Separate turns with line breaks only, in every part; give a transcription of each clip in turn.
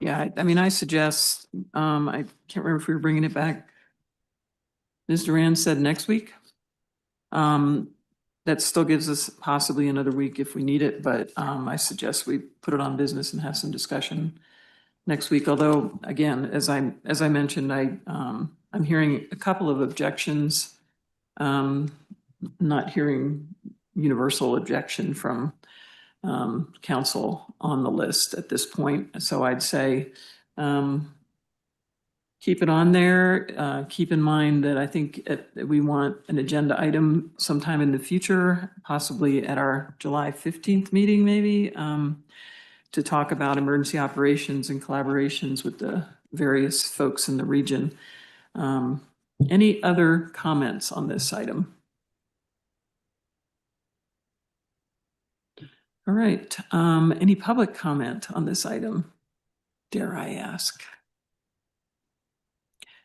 Yeah, I mean, I suggest, I can't remember if we were bringing it back. Ms. Duran said next week. Um, that still gives us possibly another week if we need it, but, I suggest we put it on business and have some discussion next week. Although, again, as I mentioned, I'm hearing a couple of objections. Um, not hearing universal objection from, council on the list at this point. So I'd say, keep it on there. Keep in mind that I think we want an agenda item sometime in the future, possibly at our July 15th meeting, maybe, to talk about emergency operations and collaborations with the various folks in the region. Any other comments on this item? All right. Any public comment on this item? Dare I ask?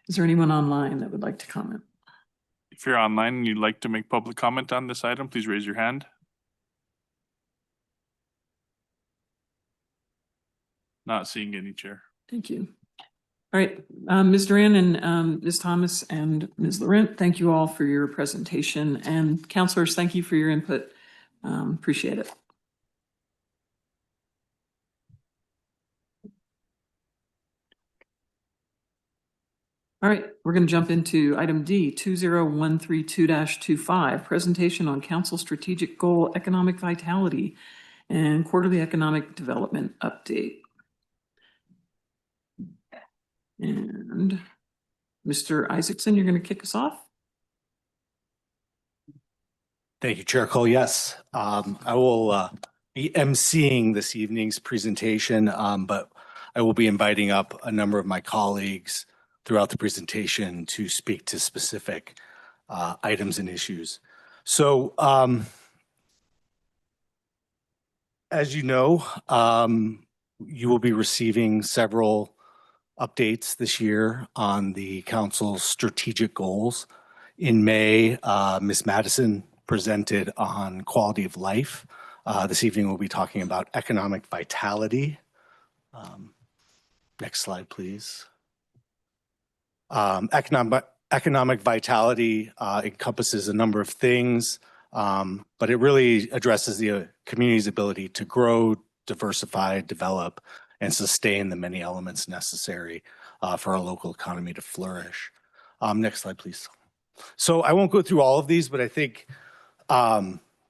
Is there anyone online that would like to comment?
If you're online and you'd like to make public comment on this item, please raise your hand. Not seeing any, Chair.
Thank you. All right, Ms. Duran and Ms. Thomas and Ms. Laurent, thank you all for your presentation. And counselors, thank you for your input. Appreciate it. All right, we're going to jump into item D, 20132-25, presentation on council strategic goal, economic vitality, and quarterly economic development update. And Mr. Isaacson, you're going to kick us off?
Thank you, Chair Cole. Yes, I will be emceeing this evening's presentation, but I will be inviting up a number of my colleagues throughout the presentation to speak to specific items and issues. So, as you know, you will be receiving several updates this year on the council's strategic goals. In May, Ms. Madison presented on quality of life. This evening, we'll be talking about economic vitality. Next slide, please. Economic vitality encompasses a number of things, but it really addresses the community's ability to grow, diversify, develop, and sustain the many elements necessary for our local economy to flourish. Next slide, please. So I won't go through all of these, but I think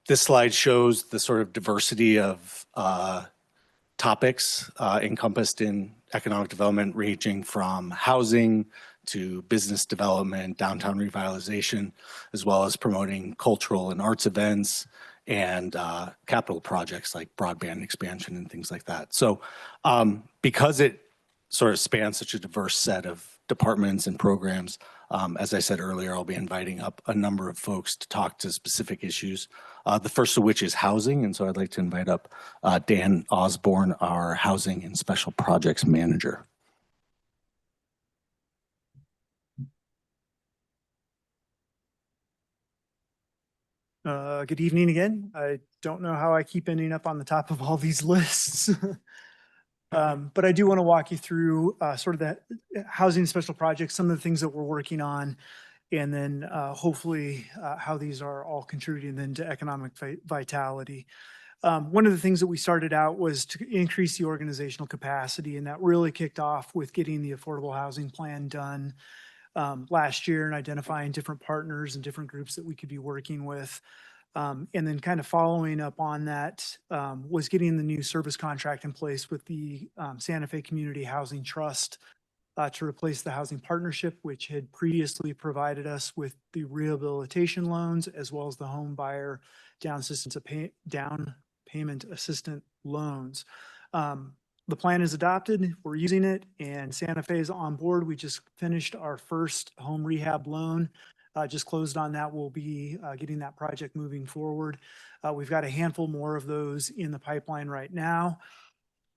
this slide shows the sort of diversity of topics encompassed in economic development, ranging from housing to business development, downtown revitalization, as well as promoting cultural and arts events and capital projects like broadband expansion and things like that. So because it sort of spans such a diverse set of departments and programs, as I said earlier, I'll be inviting up a number of folks to talk to specific issues, the first of which is housing. And so I'd like to invite up Dan Osborne, our Housing and Special Projects Manager.
Good evening again. I don't know how I keep ending up on the top of all these lists. But I do want to walk you through sort of that housing and special projects, some of the things that we're working on, and then hopefully how these are all contributing then to economic vitality. One of the things that we started out was to increase the organizational capacity, and that really kicked off with getting the affordable housing plan done last year and identifying different partners and different groups that we could be working with. And then kind of following up on that was getting the new service contract in place with the Santa Fe Community Housing Trust to replace the housing partnership, which had previously provided us with the rehabilitation loans as well as the home buyer down payment assistant loans. The plan is adopted, we're using it, and Santa Fe is on board. We just finished our first home rehab loan. Just closed on that. We'll be getting that project moving forward. We've got a handful more of those in the pipeline right now.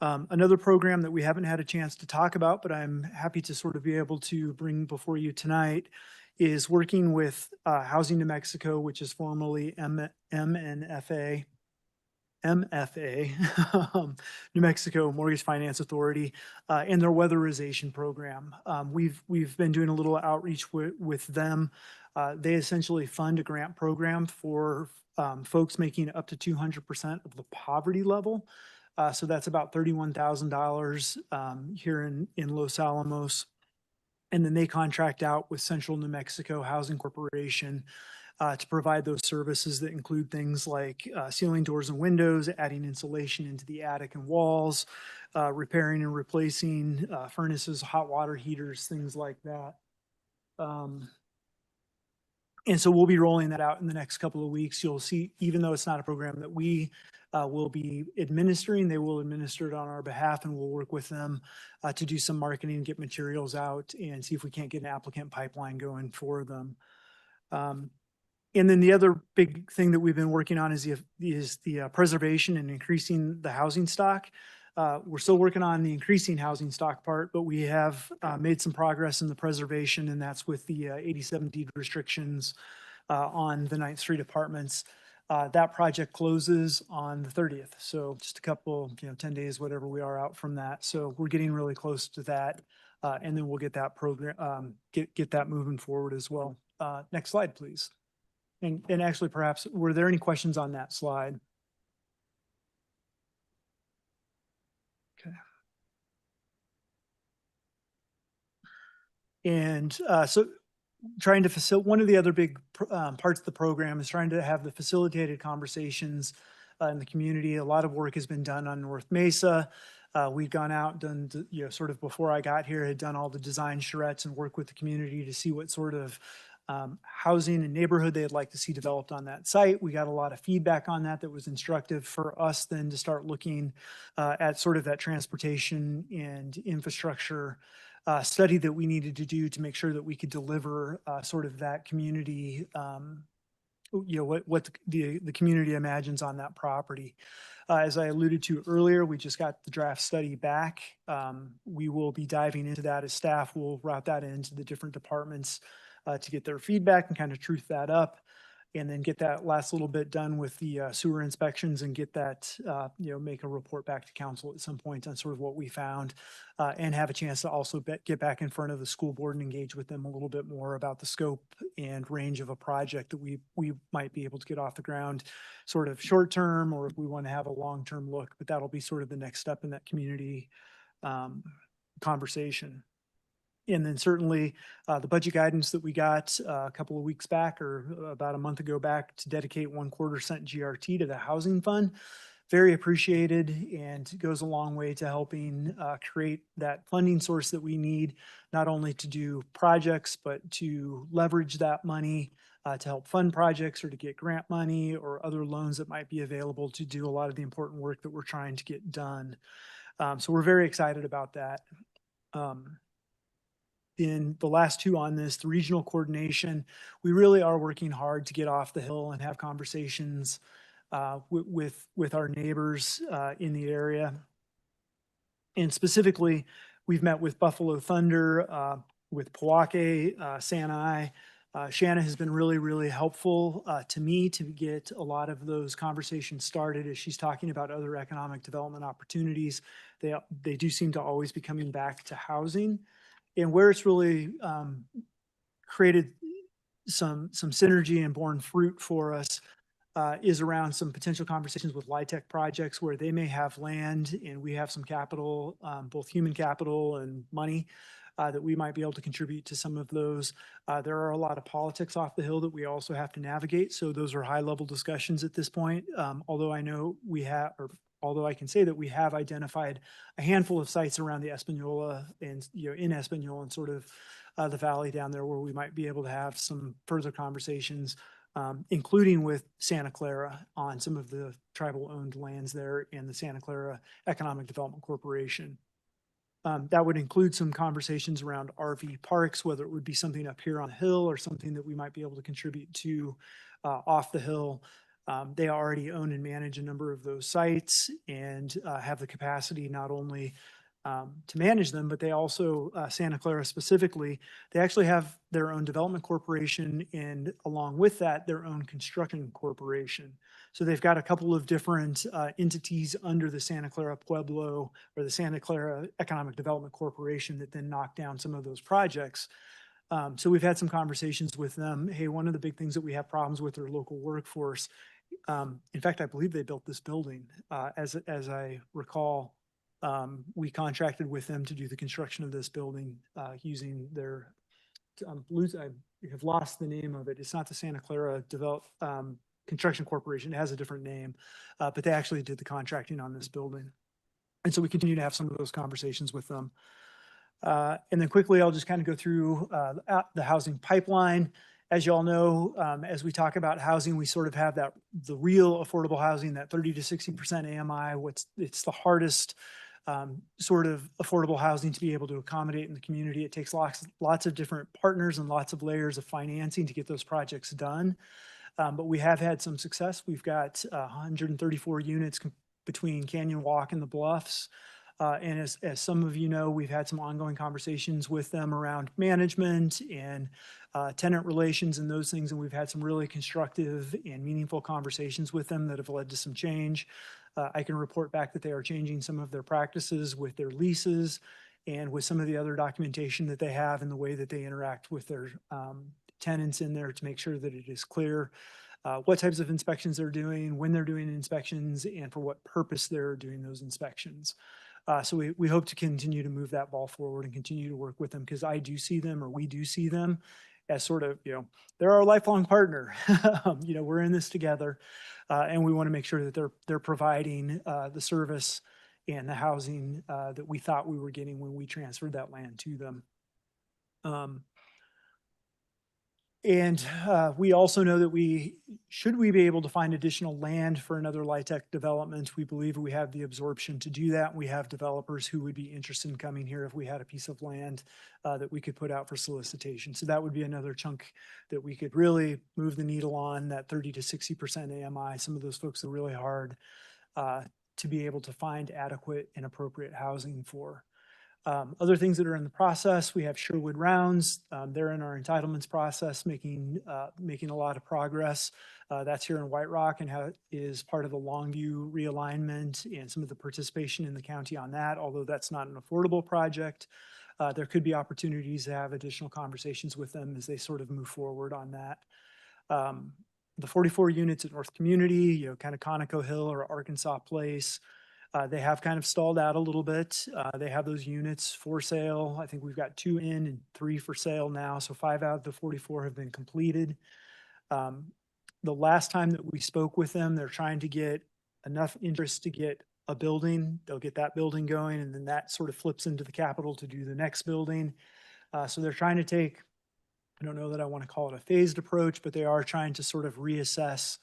Another program that we haven't had a chance to talk about, but I'm happy to sort of be able to bring before you tonight, is working with Housing New Mexico, which is formerly MNFA. MFA, New Mexico Mortgage Finance Authority, and their weatherization program. We've been doing a little outreach with them. They essentially fund a grant program for folks making up to 200% of the poverty level. So that's about $31,000 here in Los Alamos. And then they contract out with Central New Mexico Housing Corporation to provide those services that include things like sealing doors and windows, adding insulation into the attic and walls, repairing and replacing furnaces, hot water heaters, things like that. And so we'll be rolling that out in the next couple of weeks. You'll see, even though it's not a program that we will be administering, they will administer it on our behalf, and we'll work with them to do some marketing, get materials out, and see if we can't get an applicant pipeline going for them. And then the other big thing that we've been working on is the preservation and increasing the housing stock. We're still working on the increasing housing stock part, but we have made some progress in the preservation, and that's with the 87 deed restrictions on the 9th Street apartments. That project closes on the 30th. So just a couple, 10 days, whatever we are out from that. So we're getting really close to that. And then we'll get that program, get that moving forward as well. Next slide, please. And actually, perhaps, were there any questions on that slide? Okay. And so trying to one of the other big parts of the program is trying to have the facilitated conversations in the community. A lot of work has been done on North Mesa. We've gone out, done, sort of before I got here, had done all the design charrettes and work with the community to see what sort of housing and neighborhood they'd like to see developed on that site. We got a lot of feedback on that was instructive for us then to start looking at sort of that transportation and infrastructure study that we needed to do to make sure that we could deliver sort of that community, what the community imagines on that property. As I alluded to earlier, we just got the draft study back. We will be diving into that as staff. We'll route that into the different departments to get their feedback and kind of truth that up, and then get that last little bit done with the sewer inspections and get that, make a report back to council at some point on sort of what we found, and have a chance to also get back in front of the school board and engage with them a little bit more about the scope and range of a project that we might be able to get off the ground sort of short term, or if we want to have a long-term look, but that'll be sort of the next step in that community conversation. And then certainly the budget guidance that we got a couple of weeks back, or about a month ago back, to dedicate 1/4 cent GRT to the housing fund. Very appreciated, and goes a long way to helping create that funding source that we need, not only to do projects, but to leverage that money to help fund projects, or to get grant money or other loans that might be available to do a lot of the important work that we're trying to get done. So we're very excited about that. In the last two on this, the regional coordination, we really are working hard to get off the hill and have conversations with our neighbors in the area. And specifically, we've met with Buffalo Thunder, with Poake, Sanai. Shanna has been really, really helpful to me to get a lot of those conversations started as she's talking about other economic development opportunities. They do seem to always be coming back to housing. And where it's really created some synergy and borne fruit for us is around some potential conversations with LIHTC projects, where they may have land and we have some capital, both human capital and money, that we might be able to contribute to some of those. There are a lot of politics off the hill that we also have to navigate. So those are high-level discussions at this point. Although I know we have, or although I can say that we have identified a handful of sites around the Espanola and, in Espanola and sort of the valley down there, where we might be able to have some further conversations, including with Santa Clara on some of the tribal-owned lands there and the Santa Clara Economic Development Corporation. That would include some conversations around RV parks, whether it would be something up here on the hill or something that we might be able to contribute to off the hill. They already own and manage a number of those sites, and have the capacity not only to manage them, but they also, Santa Clara specifically, they actually have their own development corporation and along with that, their own construction corporation. So they've got a couple of different entities under the Santa Clara Pueblo or the Santa Clara Economic Development Corporation that then knock down some of those projects. So we've had some conversations with them. Hey, one of the big things that we have problems with are local workforce. In fact, I believe they built this building. As I recall, we contracted with them to do the construction of this building using their I have lost the name of it. It's not the Santa Clara Construction Corporation. It has a different name, but they actually did the contracting on this building. And so we continue to have some of those conversations with them. And then quickly, I'll just kind of go through the housing pipeline. As you all know, as we talk about housing, we sort of have the real affordable housing, that 30 to 60% AMI. It's the hardest sort of affordable housing to be able to accommodate in the community. It takes lots of different partners and lots of layers of financing to get those projects done. But we have had some success. We've got 134 units between Canyon Walk and the Bluffs. And as some of you know, we've had some ongoing conversations with them around management and tenant relations and those things. And we've had some really constructive and meaningful conversations with them that have led to some change. I can report back that they are changing some of their practices with their leases and with some of the other documentation that they have and the way that they interact with their tenants in there to make sure that it is clear what types of inspections they're doing, when they're doing inspections, and for what purpose they're doing those inspections. So we hope to continue to move that ball forward and continue to work with them because I do see them, or we do see them as sort of, they're our lifelong partner. We're in this together, and we want to make sure that they're providing the service and the housing that we thought we were getting when we transferred that land to them. And we also know that should we be able to find additional land for another LIHTC development, we believe we have the absorption to do that. We have developers who would be interested in coming here if we had a piece of land that we could put out for solicitation. So that would be another chunk that we could really move the needle on, that 30 to 60% AMI. Some of those folks are really hard to be able to find adequate and appropriate housing for. Other things that are in the process, we have Sherwood Rounds. They're in our entitlements process, making a lot of progress. That's here in White Rock and is part of the Longview realignment and some of the participation in the county on that. Although that's not an affordable project, there could be opportunities to have additional conversations with them as they sort of move forward on that. The 44 units at North Community, kind of Conoco Hill or Arkansas Place. They have kind of stalled out a little bit. They have those units for sale. I think we've got 2 in and 3 for sale now. So 5 out of the 44 have been completed. The last time that we spoke with them, they're trying to get enough interest to get a building. They'll get that building going, and then that sort of flips into the capital to do the next building. So they're trying to take, I don't know that I want to call it a phased approach, but they are trying to sort of reassess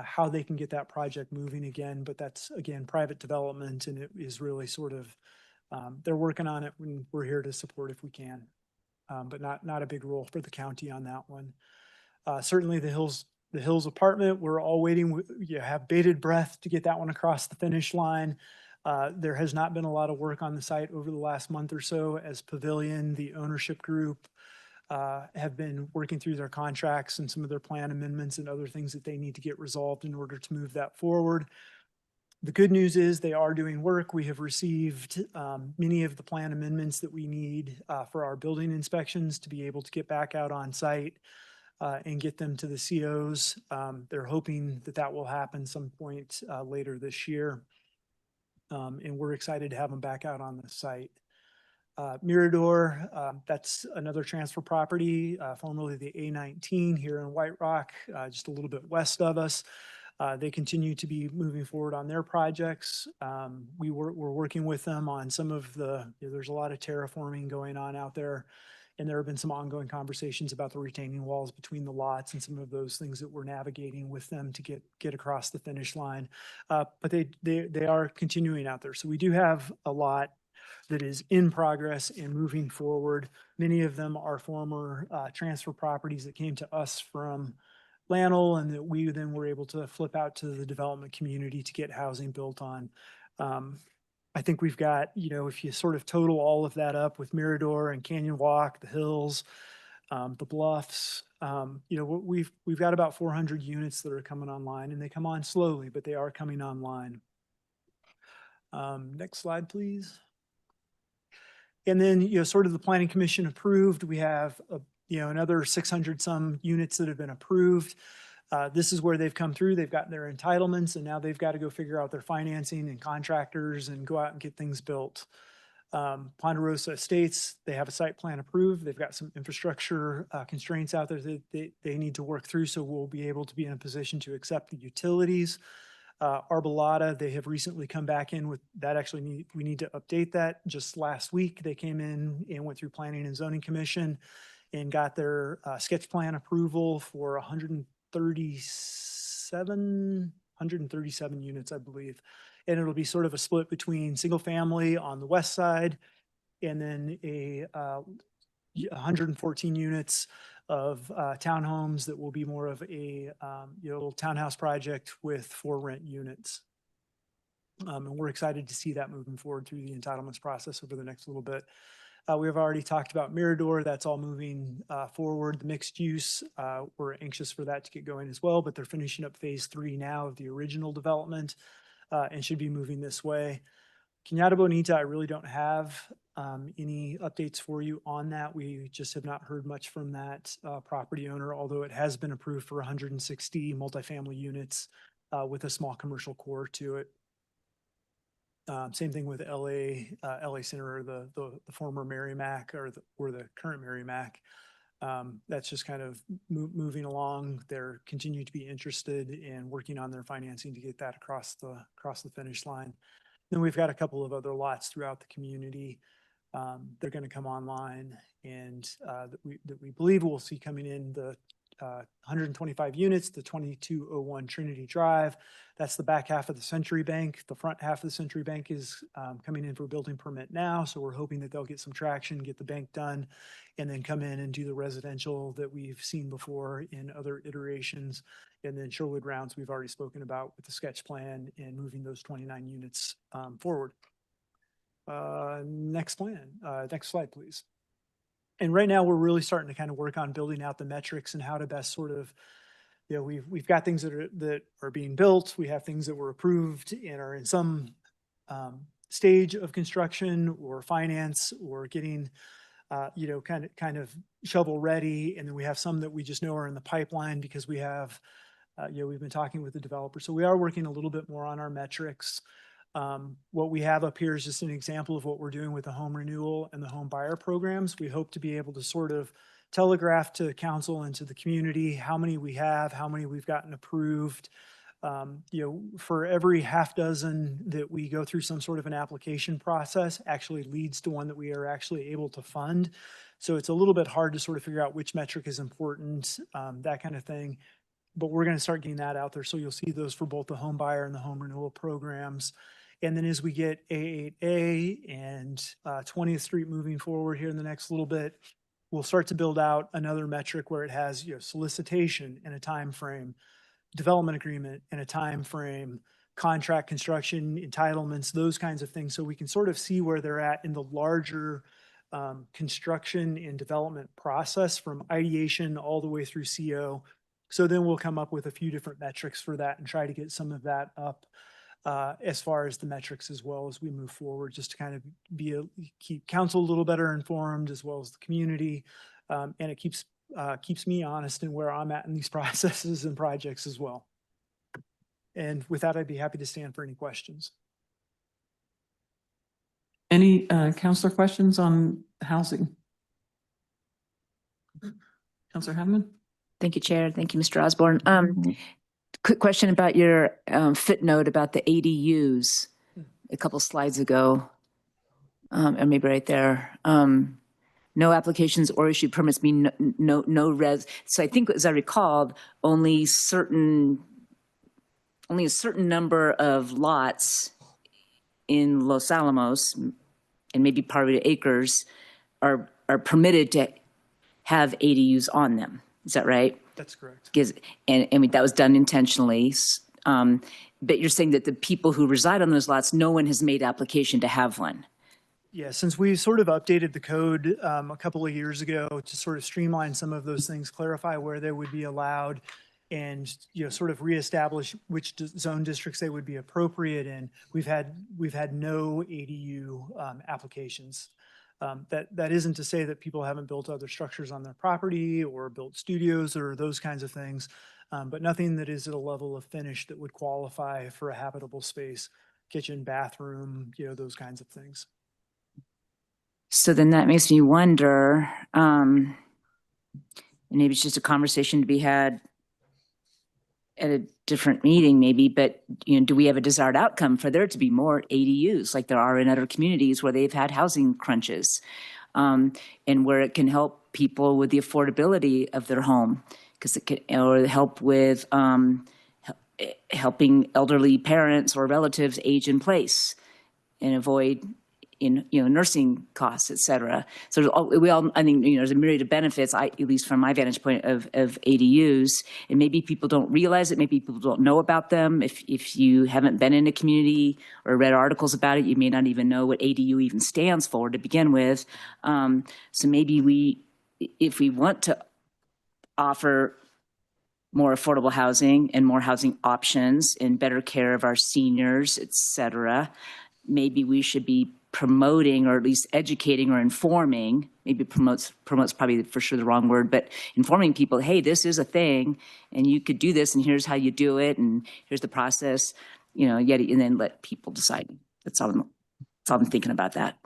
how they can get that project moving again. But that's, again, private development, and it is really sort of, they're working on it, and we're here to support if we can, but not a big role for the county on that one. Certainly the Hills apartment, we're all waiting, have bated breath to get that one across the finish line. There has not been a lot of work on the site over the last month or so as Pavilion, the ownership group, have been working through their contracts and some of their plan amendments and other things that they need to get resolved in order to move that forward. The good news is they are doing work. We have received many of the plan amendments that we need for our building inspections to be able to get back out on site and get them to the COs. They're hoping that will happen some point later this year. And we're excited to have them back out on the site. Mirador, that's another transfer property, formerly the A19 here in White Rock, just a little bit west of us. They continue to be moving forward on their projects. We're working with them on some of there's a lot of terraforming going on out there, and there have been some ongoing conversations about the retaining walls between the lots and some of those things that we're navigating with them to get across the finish line. But they are continuing out there. So we do have a lot that is in progress and moving forward. Many of them are former transfer properties that came to us from Lanel and that we then were able to flip out to the development community to get housing built on. I think we've got, if you sort of total all of that up with Mirador and Canyon Walk, the hills, the bluffs, we've got about 400 units that are coming online, and they come on slowly, but they are coming online. Next slide, please. And then, sort of the planning commission approved, we have, another 600 some units that have been approved. This is where they've come through. They've gotten their entitlements, and now they've got to go figure out their financing and contractors and go out and get things built. Ponderosa Estates, they have a site plan approved. They've got some infrastructure constraints out there that they need to work through, so we'll be able to be in a position to accept the utilities. Arbolada, they have recently come back in with that. Actually, we need to update that. Just last week, they came in and went through Planning and Zoning Commission and got their sketch plan approval for 137 units, I believe. And it'll be sort of a split between single family on the west side and then 114 units of townhomes that will be more of a little townhouse project with 4 rent units. And we're excited to see that moving forward through the entitlements process over the next little bit. We've already talked about Mirador. That's all moving forward. The mixed use, we're anxious for that to get going as well, but they're finishing up phase 3 now of the original development and should be moving this way. Cañada Bonita, I really don't have any updates for you on that. We just have not heard much from that property owner, although it has been approved for 160 multifamily units with a small commercial core to it. Same thing with LA Center, or the former Merrimack, or the current Merrimack. That's just kind of moving along. They're continue to be interested in working on their financing to get that across the finish line. Then we've got a couple of other lots throughout the community. They're going to come online, and that we believe we'll see coming in the 125 units, the 2201 Trinity Drive. That's the back half of the Century Bank. The front half of the Century Bank is coming in for a building permit now. So we're hoping that they'll get some traction, get the bank done, and then come in and do the residential that we've seen before in other iterations. And then Sherwood Rounds, we've already spoken about with the sketch plan and moving those 29 units forward. Next slide, please. And right now we're really starting to kind of work on building out the metrics and how to best sort of, we've got things that are being built. We have things that were approved and are in some stage of construction or finance or getting, kind of shovel ready. And then we have some that we just know are in the pipeline because we have, we've been talking with the developer. So we are working a little bit more on our metrics. What we have up here is just an example of what we're doing with the home renewal and the home buyer programs. We hope to be able to sort of telegraph to council and to the community how many we have, how many we've gotten approved. For every half dozen that we go through some sort of an application process actually leads to one that we are actually able to fund. So it's a little bit hard to sort of figure out which metric is important, that kind of thing. But we're going to start getting that out there. So you'll see those for both the home buyer and the home renewal programs. And then as we get A8A and 20th Street moving forward here in the next little bit, we'll start to build out another metric where it has solicitation in a time frame, development agreement in a time frame, contract construction, entitlements, those kinds of things. So we can sort of see where they're at in the larger construction and development process from ideation all the way through CO. So then we'll come up with a few different metrics for that and try to get some of that up as far as the metrics as well as we move forward, just to kind of keep council a little better informed as well as the community. And it keeps me honest in where I'm at in these processes and projects as well. And with that, I'd be happy to stand for any questions.
Any councilor questions on housing? Councilor Haveman?
Thank you, Chair. Thank you, Mr. Osborne. Quick question about your footnote about the ADUs a couple slides ago, or maybe right there. No applications or issued permits mean no res. So I think, as I recalled, only a certain number of lots in Los Alamos and maybe part of acres are permitted to have ADUs on them. Is that right?
That's correct.
And I mean, that was done intentionally. but you're saying that the people who reside on those lots, no one has made application to have one.
Yeah, since we sort of updated the code a couple of years ago to sort of streamline some of those things, clarify where they would be allowed, and sort of reestablish which zone districts they would be appropriate in, we've had no ADU applications. That isn't to say that people haven't built other structures on their property or built studios or those kinds of things, but nothing that is at a level of finish that would qualify for a habitable space, kitchen, bathroom, those kinds of things.
So then that makes me wonder, maybe it's just a conversation to be had at a different meeting maybe, but do we have a desired outcome for there to be more ADUs like there are in other communities where they've had housing crunches, and where it can help people with the affordability of their home, because it can, or help with helping elderly parents or relatives age in place and avoid nursing costs, et cetera. So I think, there's a myriad of benefits, at least from my vantage point of ADUs, and maybe people don't realize it, maybe people don't know about them. If you haven't been in a community or read articles about it, you may not even know what ADU even stands for to begin with. So maybe if we want to offer more affordable housing and more housing options and better care of our seniors, et cetera, maybe we should be promoting, or at least educating or informing, maybe promotes probably for sure the wrong word, but informing people, hey, this is a thing and you could do this and here's how you do it and here's the process, and then let people decide. That's all I'm thinking about that.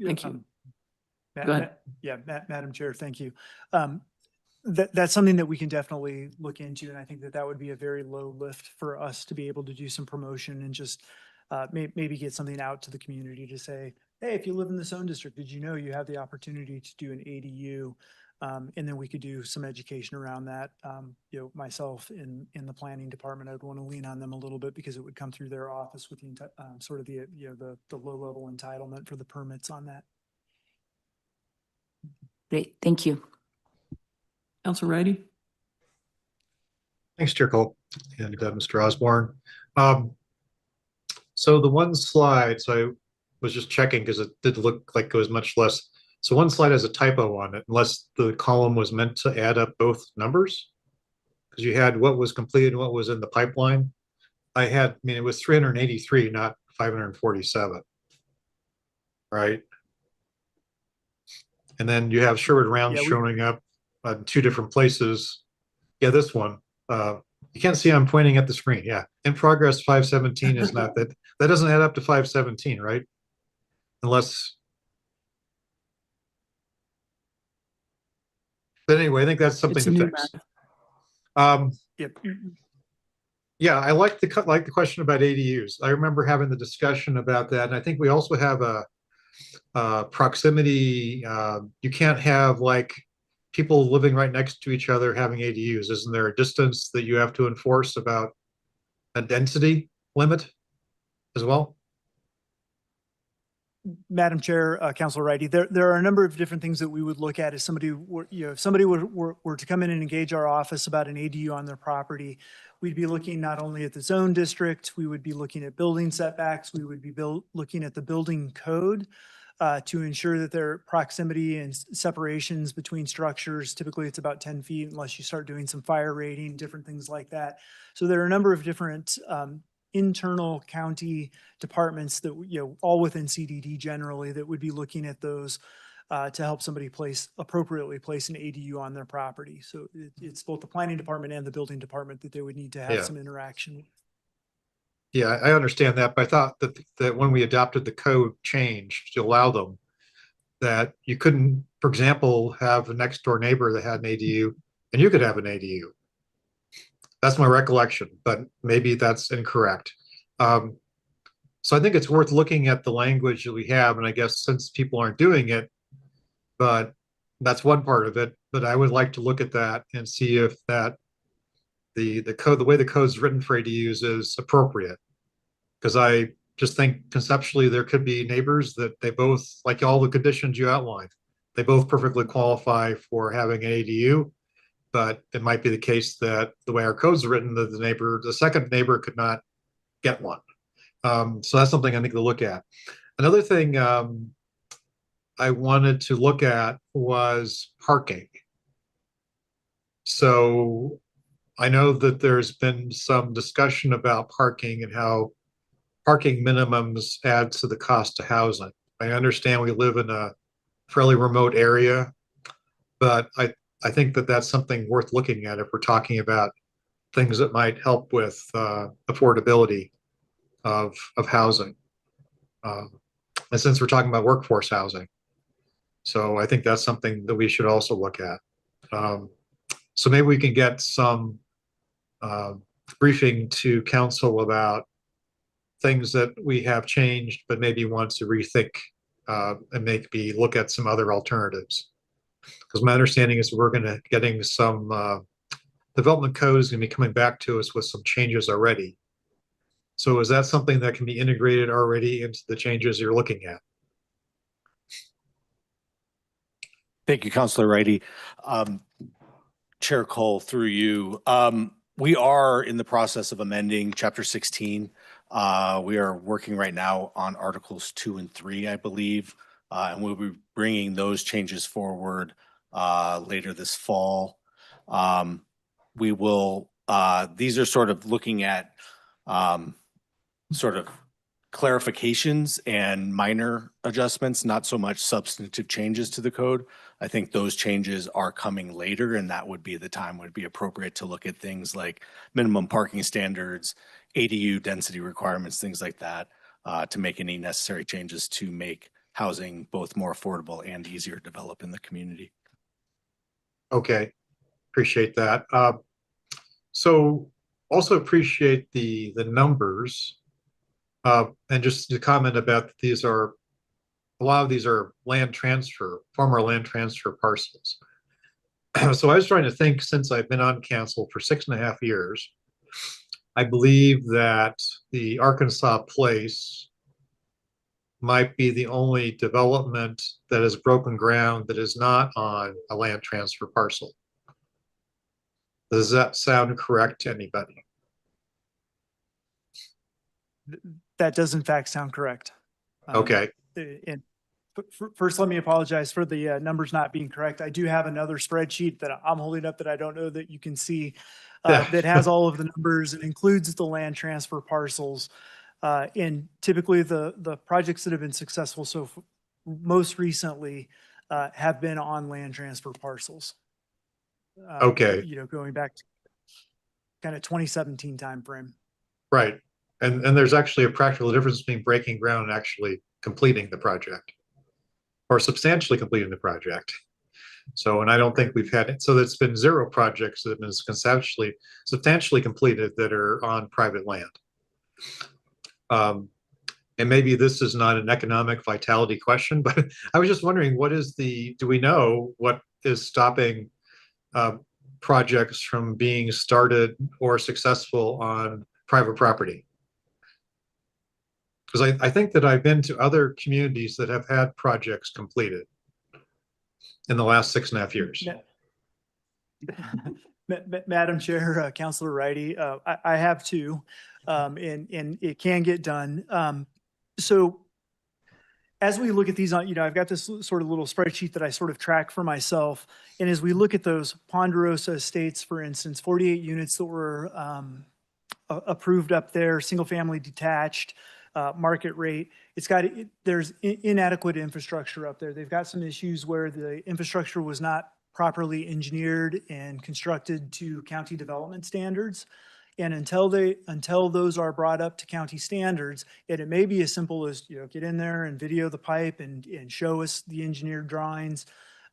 Thank you.
Go ahead. Madam Chair, thank you. That's something that we can definitely look into, and I think that would be a very low lift for us to be able to do some promotion and just maybe get something out to the community to say, hey, if you live in the zone district, did you know you have the opportunity to do an ADU? And then we could do some education around that. Myself in the planning department, I would want to lean on them a little bit because it would come through their office with the sort of the low level entitlement for the permits on that.
Great, thank you.
Councilor Righty?
Thanks, Chair Cole and Mr. Osborne. So the one slide, so I was just checking because it did look like it was much less. So one slide has a typo on it, unless the column was meant to add up both numbers. Because you had what was completed and what was in the pipeline. It was 383, not 547. Right? And then you have Sherwood Rounds showing up in two different places. Yeah, this one. You can't see I'm pointing at the screen. Yeah, in progress 517 is not that. That doesn't add up to 517, right? Unless. But anyway, I think that's something to fix.
Yep.
Yeah, I like the question about ADUs. I remember having the discussion about that, and I think we also have a proximity. You can't have like people living right next to each other having ADUs. Isn't there a distance that you have to enforce about a density limit as well?
Madam Chair, Councilor Righty, there are a number of different things that we would look at if somebody if somebody were to come in and engage our office about an ADU on their property. We'd be looking not only at the zone district, we would be looking at building setbacks, we would be looking at the building code to ensure that there are proximity and separations between structures. Typically, it's about 10 feet unless you start doing some fire rating, different things like that. So there are a number of different internal county departments that, all within CDD generally, that would be looking at those to help somebody appropriately place an ADU on their property. So it's both the planning department and the building department that they would need to have some interaction with.
Yeah, I understand that, but I thought that when we adopted the code change to allow them, that you couldn't, for example, have a next door neighbor that had an ADU and you could have an ADU. That's my recollection, but maybe that's incorrect. So I think it's worth looking at the language that we have, and I guess since people aren't doing it, but that's one part of it. But I would like to look at that and see if that the code, the way the code's written for ADUs is appropriate. Because I just think conceptually there could be neighbors that they both, like all the conditions you outlined, they both perfectly qualify for having an ADU. But it might be the case that the way our code's written, that the second neighbor could not get one. So that's something I think to look at. Another thing I wanted to look at was parking. So I know that there's been some discussion about parking and how parking minimums add to the cost of housing. I understand we live in a fairly remote area, but I think that that's something worth looking at if we're talking about things that might help with affordability of housing. And since we're talking about workforce housing, so I think that's something that we should also look at. So maybe we can get some briefing to council about things that we have changed, but maybe want to rethink and maybe look at some other alternatives. Because my understanding is we're getting some development code is going to be coming back to us with some changes already. So is that something that can be integrated already into the changes you're looking at?
Thank you, Councilor Wrighty. Chair Cole, through you. We are in the process of amending Chapter 16. We are working right now on Articles 2 and 3, I believe, and we'll be bringing those changes forward later this fall. We will, these are sort of looking at sort of clarifications and minor adjustments, not so much substantive changes to the code. I think those changes are coming later, and that would be the time would be appropriate to look at things like minimum parking standards, ADU density requirements, things like that, to make any necessary changes to make housing both more affordable and easier to develop in the community.
Okay, appreciate that. So also appreciate the numbers. And just to comment about these are, a lot of these are land transfer, former land transfer parcels. So I was trying to think, since I've been on council for 6.5 years, I believe that the Arkansas Place might be the only development that has broken ground that is not on a land transfer parcel. Does that sound correct to anybody?
That does in fact sound correct.
Okay,
And first, let me apologize for the numbers not being correct. I do have another spreadsheet that I'm holding up that I don't know that you can see
Yeah.
that has all of the numbers and includes the land transfer parcels. And typically the projects that have been successful most recently have been on land transfer parcels.
Okay.
You know, going back to kind of 2017 timeframe.
right. And there's actually a practical difference between breaking ground and actually completing the project, or substantially completing the project. So, and I don't think we've had it. So there's been 0 projects that have been substantially completed that are on private land. And maybe this is not an economic vitality question, but I was just wondering, do we know what is stopping projects from being started or successful on private property? Because I think that I've been to other communities that have had projects completed in the last 6.5 years.
Madam Chair, Councilor Wrighty, I have too, and it can get done. So as we look at these, you know, I've got this sort of little spreadsheet that I sort of track for myself. And as we look at those Ponderosa Estates, for instance, 48 units that were approved up there, single family detached, market rate. There's inadequate infrastructure up there. They've got some issues where the infrastructure was not properly engineered and constructed to county development standards. And until those are brought up to county standards, and it may be as simple as, you know, get in there and video the pipe and show us the engineered drawings.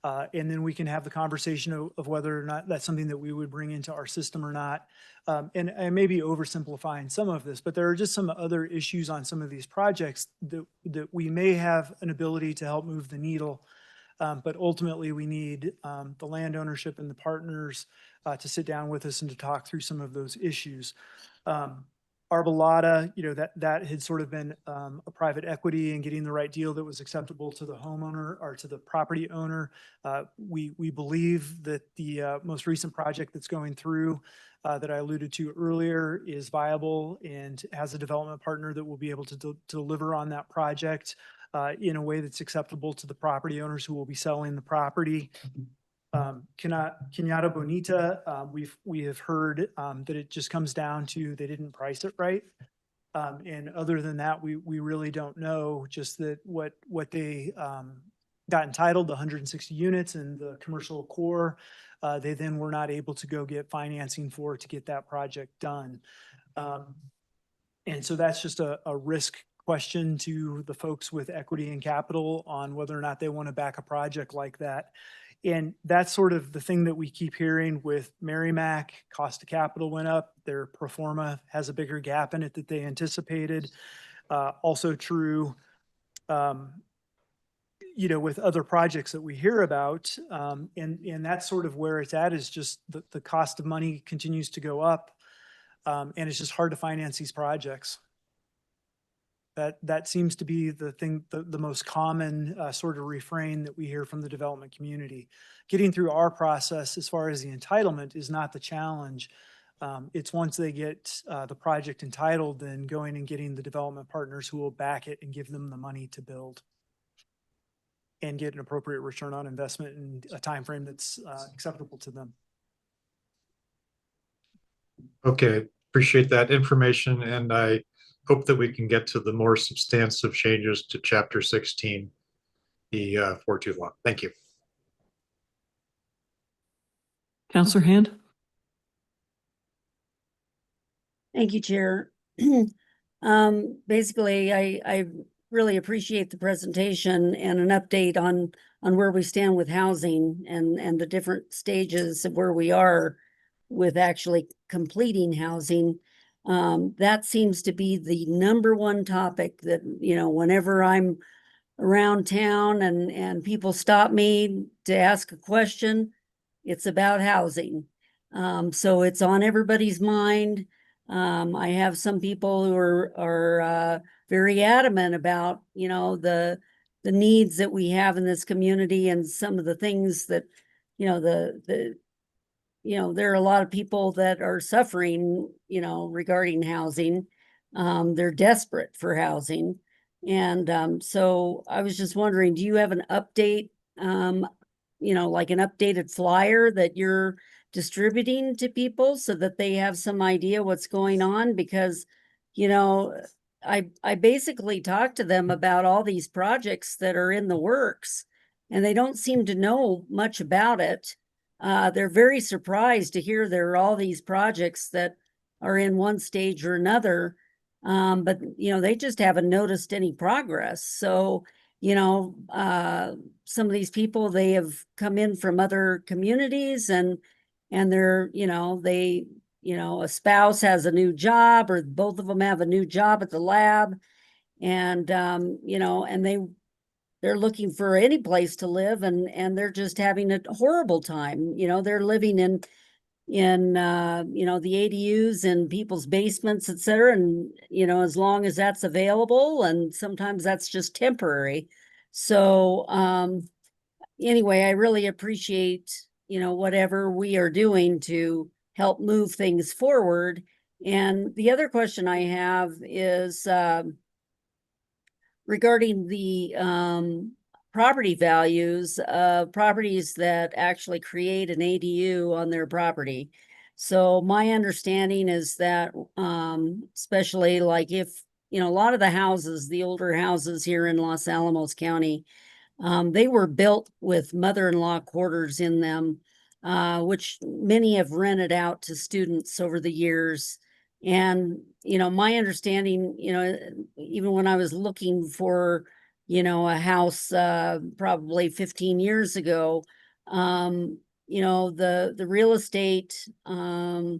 And then we can have the conversation of whether or not that's something that we would bring into our system or not. And I may be oversimplifying some of this, but there are just some other issues on some of these projects that we may have an ability to help move the needle. But ultimately, we need the land ownership and the partners to sit down with us and to talk through some of those issues. Arbolada, that had sort of been a private equity and getting the right deal that was acceptable to the homeowner or to the property owner. We believe that the most recent project that's going through that I alluded to earlier is viable and has a development partner that will be able to deliver on that project in a way that's acceptable to the property owners who will be selling the property. Cañada Bonita, we have heard that it just comes down to they didn't price it right. And other than that, we really don't know, just that what they got entitled, the 160 units and the commercial core, they then were not able to go get financing for to get that project done. And so that's just a risk question to the folks with equity and capital on whether or not they want to back a project like that. And that's sort of the thing that we keep hearing with Merrimack. Cost of capital went up. Their pro forma has a bigger gap in it that they anticipated. Also true, with other projects that we hear about. And that's sort of where it's at, is just the cost of money continues to go up. And it's just hard to finance these projects. That seems to be the thing, the most common sort of refrain that we hear from the development community. Getting through our process as far as the entitlement is not the challenge. It's once they get the project entitled, then going and getting the development partners who will back it and give them the money to build and get an appropriate return on investment in a time frame that's acceptable to them.
Okay, appreciate that information, and I hope that we can get to the more substantive changes to Chapter 16, the 4.2 law. Thank you.
Counselor Hand?
Thank you, Chair. Basically, I really appreciate the presentation and an update on where we stand with housing and the different stages of where we are with actually completing housing. That seems to be the number one topic that, whenever I'm around town and people stop me to ask a question, it's about housing. So it's on everybody's mind. I have some people who are very adamant about, the needs that we have in this community and some of the things that, there are a lot of people that are suffering, regarding housing. They're desperate for housing. And so I was just wondering, do you have an update, like an updated flyer that you're distributing to people so that they have some idea what's going on? Because, I basically talked to them about all these projects that are in the works, and they don't seem to know much about it. They're very surprised to hear there are all these projects that are in one stage or another. But, they just haven't noticed any progress. So, some of these people, they have come in from other communities and they're, a spouse has a new job, or both of them have a new job at the lab. And, and they're looking for any place to live, and they're just having a horrible time. They're living in the ADUs and people's basements, et cetera. And, as long as that's available, and sometimes that's just temporary. So, anyway, I really appreciate, whatever we are doing to help move things forward. And the other question I have is, regarding the property values of properties that actually create an ADU on their property. So my understanding is that, especially like if, a lot of the houses, the older houses here in Los Alamos County, they were built with mother-in-law quarters in them, which many have rented out to students over the years. And, my understanding, even when I was looking for, a house, probably 15 years ago, the real estate, the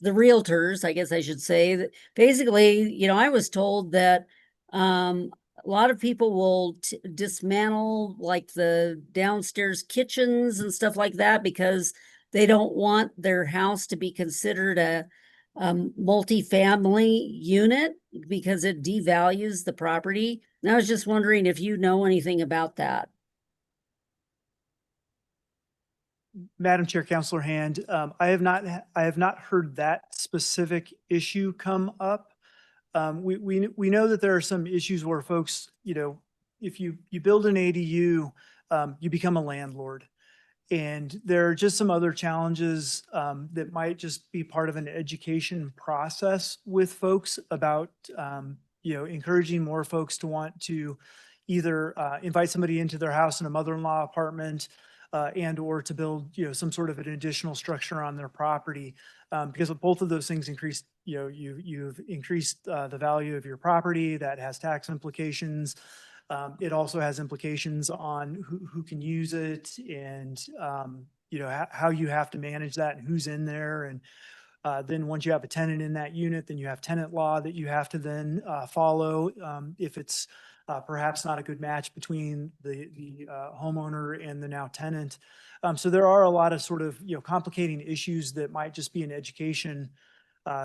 realtors, I guess I should say, that basically, I was told that, a lot of people will dismantle like the downstairs kitchens and stuff like that, because they don't want their house to be considered a multifamily unit because it devalues the property. And I was just wondering if you know anything about that.
Madam Chair, Counselor Hand, I have not heard that specific issue come up. We know that there are some issues where folks, if you build an ADU, you become a landlord. And there are just some other challenges that might just be part of an education process with folks about, encouraging more folks to want to either invite somebody into their house in a mother-in-law apartment and or to build, some sort of an additional structure on their property. Because of both of those things increase, you've increased the value of your property. That has tax implications. It also has implications on who can use it and, how you have to manage that and who's in there. And then once you have a tenant in that unit, then you have tenant law that you have to then follow if it's perhaps not a good match between the homeowner and the now tenant. So there are a lot of sort of, complicating issues that might just be an education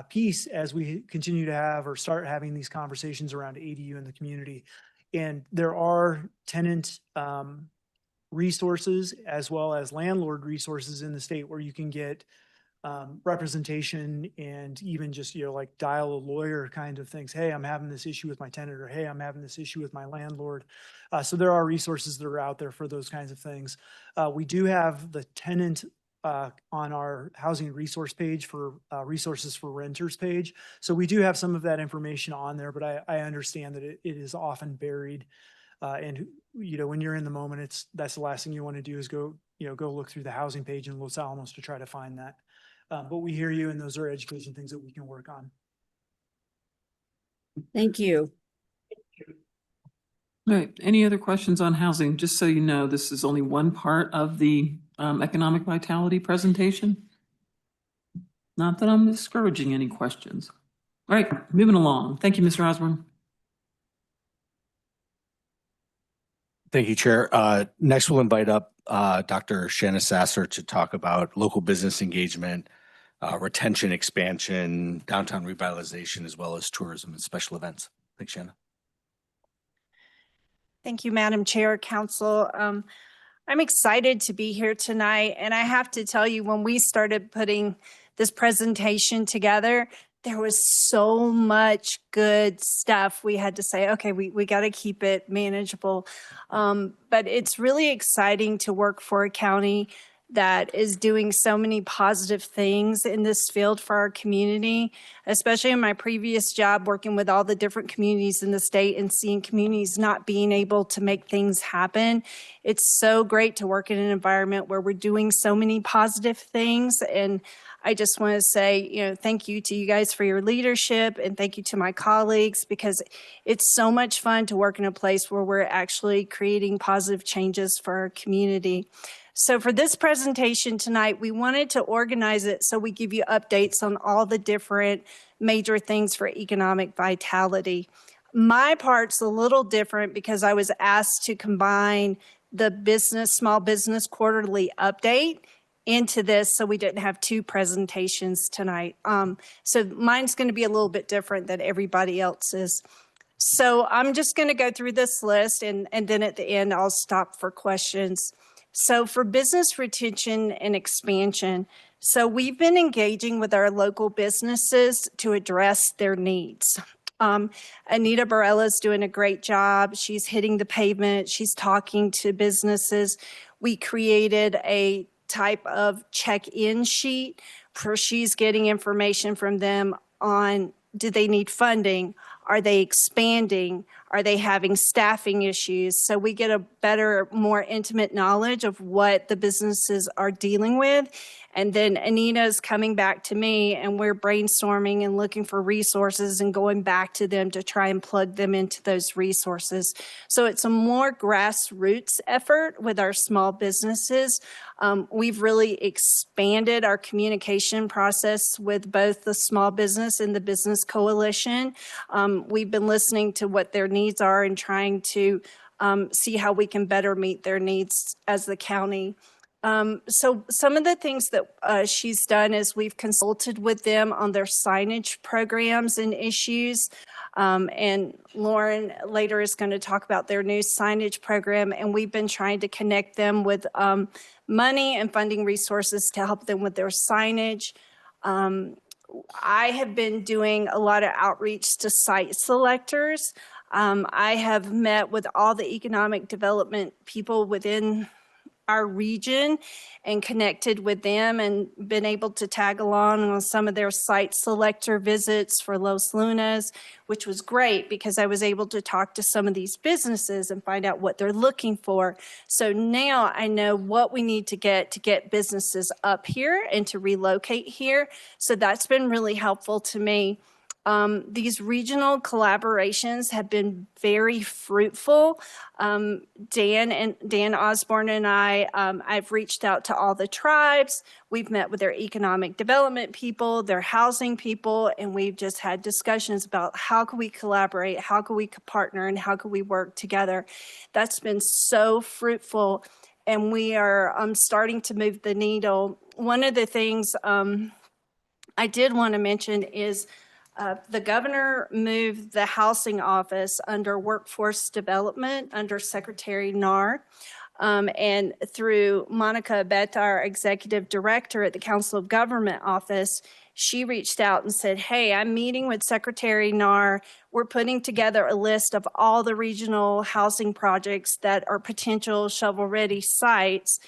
piece as we continue to have or start having these conversations around ADU in the community. And there are tenant resources as well as landlord resources in the state where you can get representation and even just, like dial a lawyer kind of things. Hey, I'm having this issue with my tenant, or hey, I'm having this issue with my landlord. So there are resources that are out there for those kinds of things. We do have the tenant on our housing resource page for resources for renters page. So we do have some of that information on there, but I understand that it is often buried. And when you're in the moment, that's the last thing you want to do is go look through the housing page in Los Alamos to try to find that. But we hear you, and those are education things that we can work on.
Thank you.
All right, any other questions on housing? Just so you know, this is only one part of the economic vitality presentation. Not that I'm discouraging any questions. All right, moving along. Thank you, Mr. Osborne.
Thank you, Chair. Next, we'll invite up Dr. Shanna Sasser to talk about local business engagement, retention expansion, downtown revitalization, as well as tourism and special events. Thanks, Shanna.
Thank you, Madam Chair, Council. I'm excited to be here tonight. And I have to tell you, when we started putting this presentation together, there was so much good stuff. We had to say, okay, we got to keep it manageable. But it's really exciting to work for a county that is doing so many positive things in this field for our community, especially in my previous job working with all the different communities in the state and seeing communities not being able to make things happen. It's so great to work in an environment where we're doing so many positive things. And I just want to say, thank you to you guys for your leadership, and thank you to my colleagues, because it's so much fun to work in a place where we're actually creating positive changes for our community. So for this presentation tonight, we wanted to organize it so we give you updates on all the different major things for economic vitality. My part's a little different because I was asked to combine the small business quarterly update into this, so we didn't have two presentations tonight. So mine's going to be a little bit different than everybody else's. So I'm just going to go through this list, and then at the end, I'll stop for questions. So for business retention and expansion, so we've been engaging with our local businesses to address their needs. Anita Barella's doing a great job. She's hitting the pavement. She's talking to businesses. We created a type of check-in sheet where she's getting information from them on, do they need funding? Are they expanding? Are they having staffing issues? So we get a better, more intimate knowledge of what the businesses are dealing with. And then Anita's coming back to me, and we're brainstorming and looking for resources and going back to them to try and plug them into those resources. So it's a more grassroots effort with our small businesses. We've really expanded our communication process with both the small business and the business coalition. We've been listening to what their needs are and trying to see how we can better meet their needs as the county. So some of the things that she's done is we've consulted with them on their signage programs and issues. And Lauren later is going to talk about their new signage program. And we've been trying to connect them with money and funding resources to help them with their signage. I have been doing a lot of outreach to site selectors. I have met with all the economic development people within our region and connected with them and been able to tag along on some of their site selector visits for Los Lunas, which was great because I was able to talk to some of these businesses and find out what they're looking for. So now I know what we need to get businesses up here and to relocate here. So that's been really helpful to me. These regional collaborations have been very fruitful. Dan Osborne and I've reached out to all the tribes. We've met with their economic development people, their housing people, and we've just had discussions about how can we collaborate, how can we partner, and how can we work together. That's been so fruitful, and we are starting to move the needle. One of the things I did want to mention is the governor moved the housing office under workforce development under Secretary Nar. And through Monica Abeta, our executive director at the Council of Government office, she reached out and said, hey, I'm meeting with Secretary Nar. We're putting together a list of all the regional housing projects that are potential shovel-ready sites.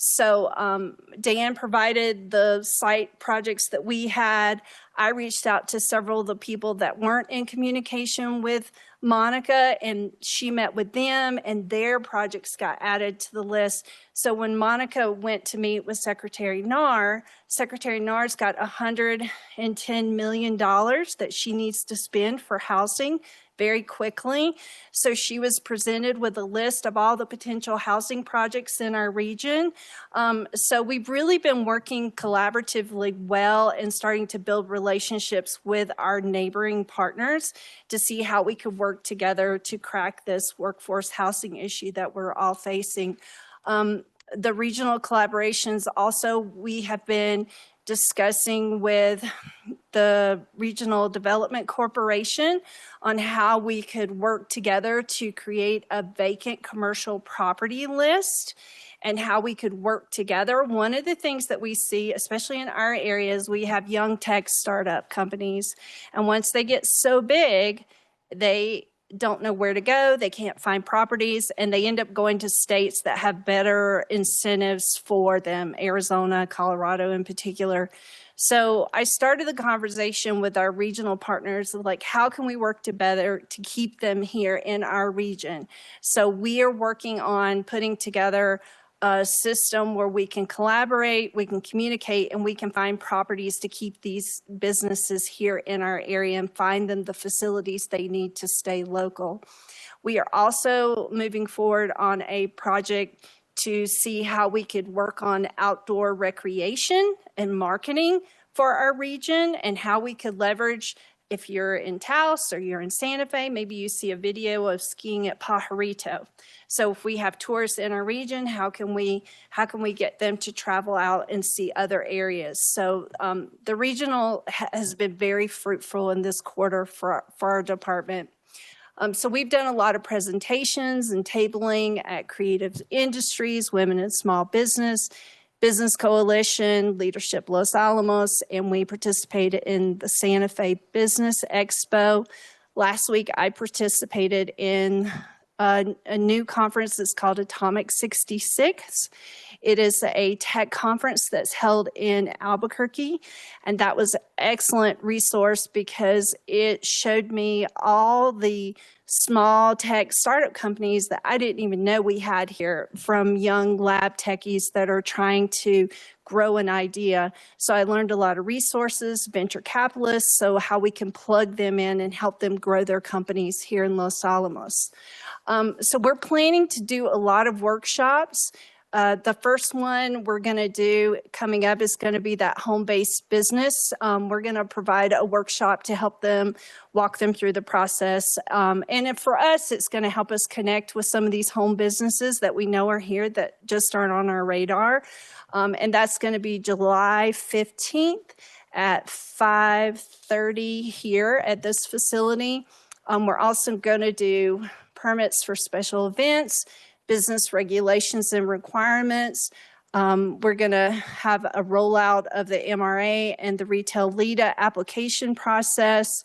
So Dan provided the site projects that we had. I reached out to several of the people that weren't in communication with Monica, and she met with them, and their projects got added to the list. So when Monica went to meet with Secretary Nar, Secretary Nar's got $110 million that she needs to spend for housing very quickly. So she was presented with a list of all the potential housing projects in our region. So we've really been working collaboratively well and starting to build relationships with our neighboring partners to see how we could work together to crack this workforce housing issue that we're all facing. The regional collaborations also, we have been discussing with the Regional Development Corporation on how we could work together to create a vacant commercial property list and how we could work together. One of the things that we see, especially in our areas, we have young tech startup companies. And once they get so big, they don't know where to go, they can't find properties, and they end up going to states that have better incentives for them, Arizona, Colorado in particular. So I started the conversation with our regional partners, like how can we work together to keep them here in our region? So we are working on putting together a system where we can collaborate, we can communicate, and we can find properties to keep these businesses here in our area and find them the facilities they need to stay local. We are also moving forward on a project to see how we could work on outdoor recreation and marketing for our region and how we could leverage. If you're in Taos or you're in Santa Fe, maybe you see a video of skiing at Pajarito. So if we have tourists in our region, how can we get them to travel out and see other areas? So the regional has been very fruitful in this quarter for our department. So we've done a lot of presentations and tabling at Creative Industries, Women in Small Business, Business Coalition, Leadership Los Alamos, and we participated in the Santa Fe Business Expo. Last week, I participated in a new conference that's called Atomic 66. It is a tech conference that's held in Albuquerque, and that was an excellent resource because it showed me all the small tech startup companies that I didn't even know we had here, from young lab techies that are trying to grow an idea. So I learned a lot of resources, venture capitalists, so how we can plug them in and help them grow their companies here in Los Alamos. So we're planning to do a lot of workshops The first one we're going to do coming up is going to be that home-based business. We're going to provide a workshop to help them, walk them through the process. For us, it's going to help us connect with some of these home businesses that we know are here that just aren't on our radar. And that's going to be July 15th at 5:30 here at this facility. We're also going to do permits for special events, business regulations and requirements. We're going to have a rollout of the MRA and the retail LEDA application process,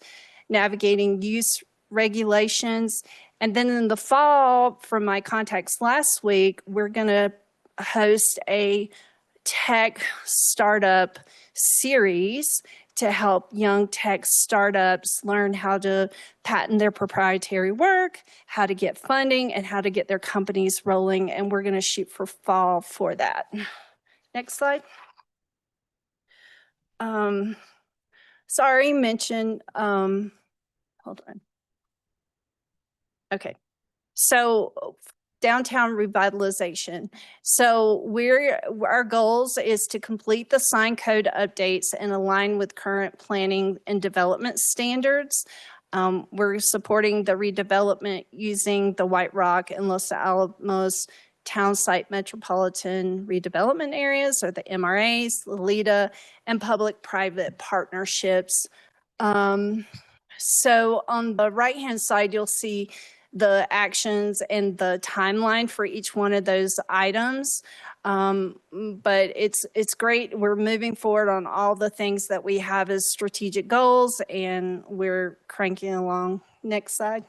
navigating use regulations. And then in the fall, from my contacts last week, we're going to host a tech startup series to help young tech startups learn how to patent their proprietary work, how to get funding, and how to get their companies rolling. And we're going to shoot for fall for that. Next slide. Sorry, mention, hold on. Okay. So downtown revitalization. So our goals is to complete the sign code updates and align with current planning and development standards. We're supporting the redevelopment using the White Rock and Los Alamos Town Site Metropolitan Redevelopment Areas, or the MRAs, LEDA, and public-private partnerships. So on the right-hand side, you'll see the actions and the timeline for each one of those items. But it's great. We're moving forward on all the things that we have as strategic goals, and we're cranking along. Next slide.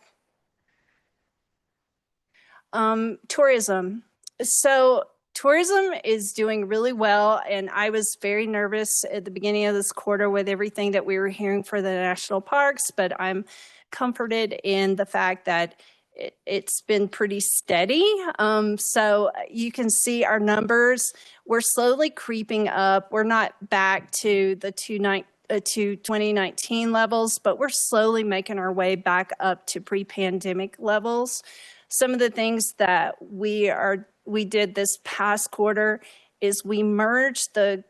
Tourism. So tourism is doing really well, and I was very nervous at the beginning of this quarter with everything that we were hearing for the national parks, but I'm comforted in the fact that it's been pretty steady. So you can see our numbers. We're slowly creeping up. We're not back to the 2019 levels, but we're slowly making our way back up to pre-pandemic levels. Some of the things that we did this past quarter is we merged the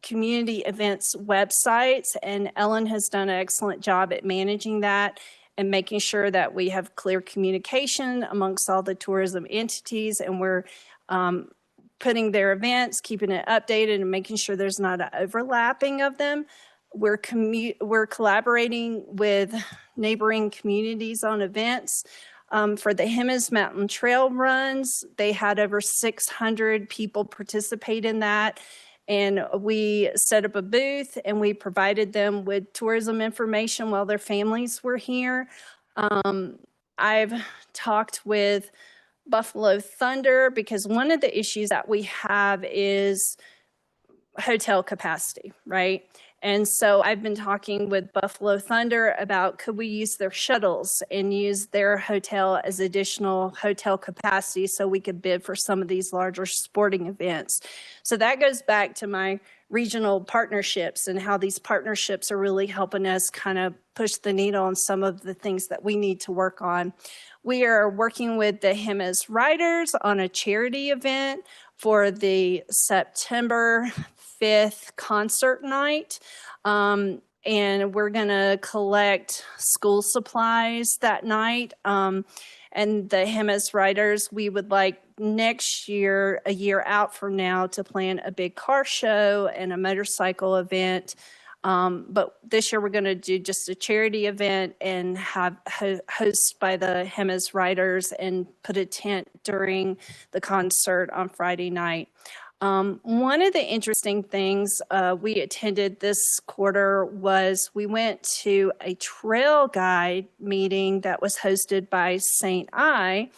community events websites, and Ellen has done an excellent job at managing that and making sure that we have clear communication amongst all the tourism entities, and we're putting their events, keeping it updated, and making sure there's not an overlapping of them. We're collaborating with neighboring communities on events. For the Jemez Mountain Trail runs, they had over 600 people participate in that. And we set up a booth and we provided them with tourism information while their families were here. I've talked with Buffalo Thunder because one of the issues that we have is hotel capacity, right? And so I've been talking with Buffalo Thunder about could we use their shuttles and use their hotel as additional hotel capacity so we could bid for some of these larger sporting events. So that goes back to my regional partnerships and how these partnerships are really helping us kind of push the needle on some of the things that we need to work on. We are working with the Jemez Riders on a charity event for the September 5th concert night. And we're going to collect school supplies that night. And the Jemez Riders, we would like next year, a year out from now, to plan a big car show and a motorcycle event. But this year we're going to do just a charity event and have host by the Jemez Riders and put a tent during the concert on Friday night. One of the interesting things we attended this quarter was we went to a trail guide meeting that was hosted by St. I.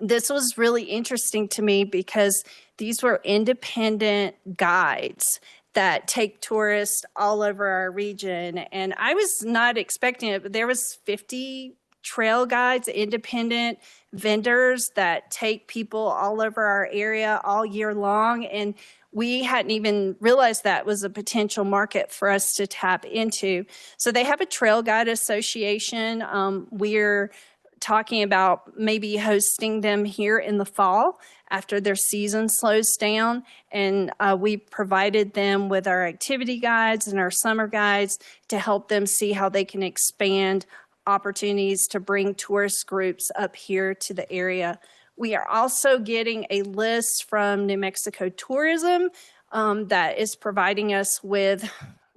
This was really interesting to me because these were independent guides that take tourists all over our region. And I was not expecting it, but there was 50 trail guides, independent vendors that take people all over our area all year long. And we hadn't even realized that was a potential market for us to tap into. So they have a trail guide association. We're talking about maybe hosting them here in the fall after their season slows down. And we provided them with our activity guides and our summer guides to help them see how they can expand opportunities to bring tourist groups up here to the area. We are also getting a list from New Mexico Tourism that is providing us with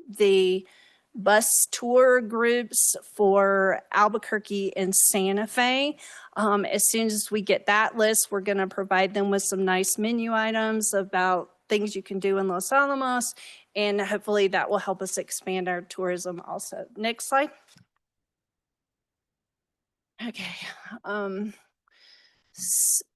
the bus tour groups for Albuquerque and Santa Fe. As soon as we get that list, we're going to provide them with some nice menu items about things you can do in Los Alamos, and hopefully that will help us expand our tourism also. Next slide. Okay.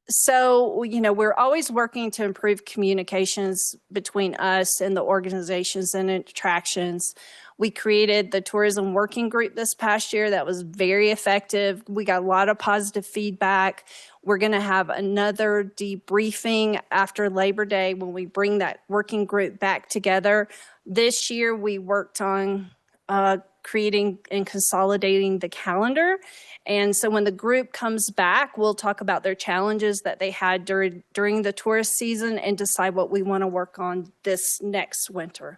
So, you know, we're always working to improve communications between us and the organizations and attractions. We created the tourism working group this past year that was very effective. We got a lot of positive feedback. We're going to have another debriefing after Labor Day when we bring that working group back together. This year we worked on creating and consolidating the calendar. And so when the group comes back, we'll talk about their challenges that they had during the tourist season and decide what we want to work on this next winter.